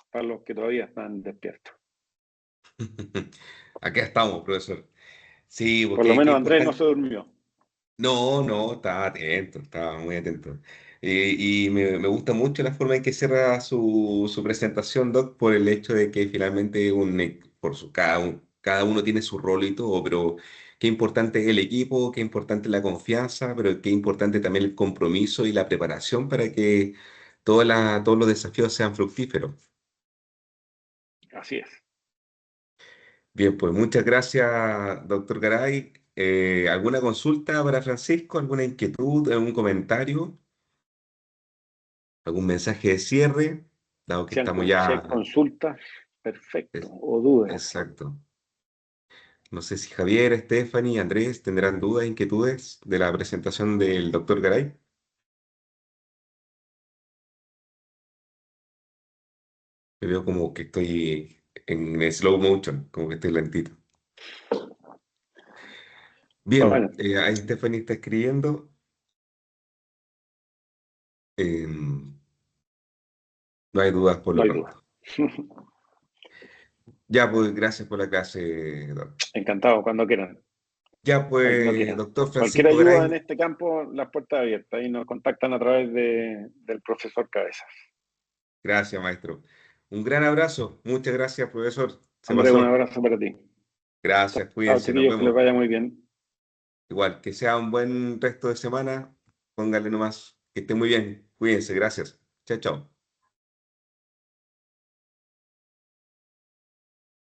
para los que todavía están despiertos. Acá estamos, profesor. Sí, Por lo porque qué menos Andrés no se importante. durmió. No, no, estaba atento, estaba muy atento. Y me gusta mucho la forma en que cierra su presentación, Doc, por el hecho de que finalmente cada uno tiene su rol y todo, pero qué importante es el equipo, qué importante es la confianza, pero qué importante también el compromiso y la preparación para que todos los desafíos sean fructíferos. Así es. Bien, pues muchas gracias, doctor Garay. ¿Alguna consulta para Francisco? ¿Alguna inquietud? ¿Algún comentario? ¿Algún mensaje de cierre? Dado que estamos Si hay ya... consultas, perfecto. es- O dudas. Exacto. No sé si Javier, Stephanie, Andrés tendrán dudas, inquietudes de la presentación del doctor Garay. Me veo como que estoy en slow motion, como que estoy lentito. Bien, Bueno, ahí Stephanie está escribiendo. No hay dudas por no lo hay duda. pronto. Ya, pues gracias por la clase, doc. Encantado, cuando quieran. Ya, Cuando pues, quieran. doctor Cualquier Francisco ayuda Garay, en este campo, las puertas abiertas. Y nos contactan a través del profesor Cabezas. gracias, maestro. Un gran abrazo. Muchas gracias, profesor. Se Andrés, un pasó. abrazo para ti. Gracias, Chao, cuídense, nos chiquillos, que les vemos. vaya muy bien. Igual, que sea un buen resto de semana. Póngale nomás. Que esté muy bien. Cuídense, gracias. Chao, chao.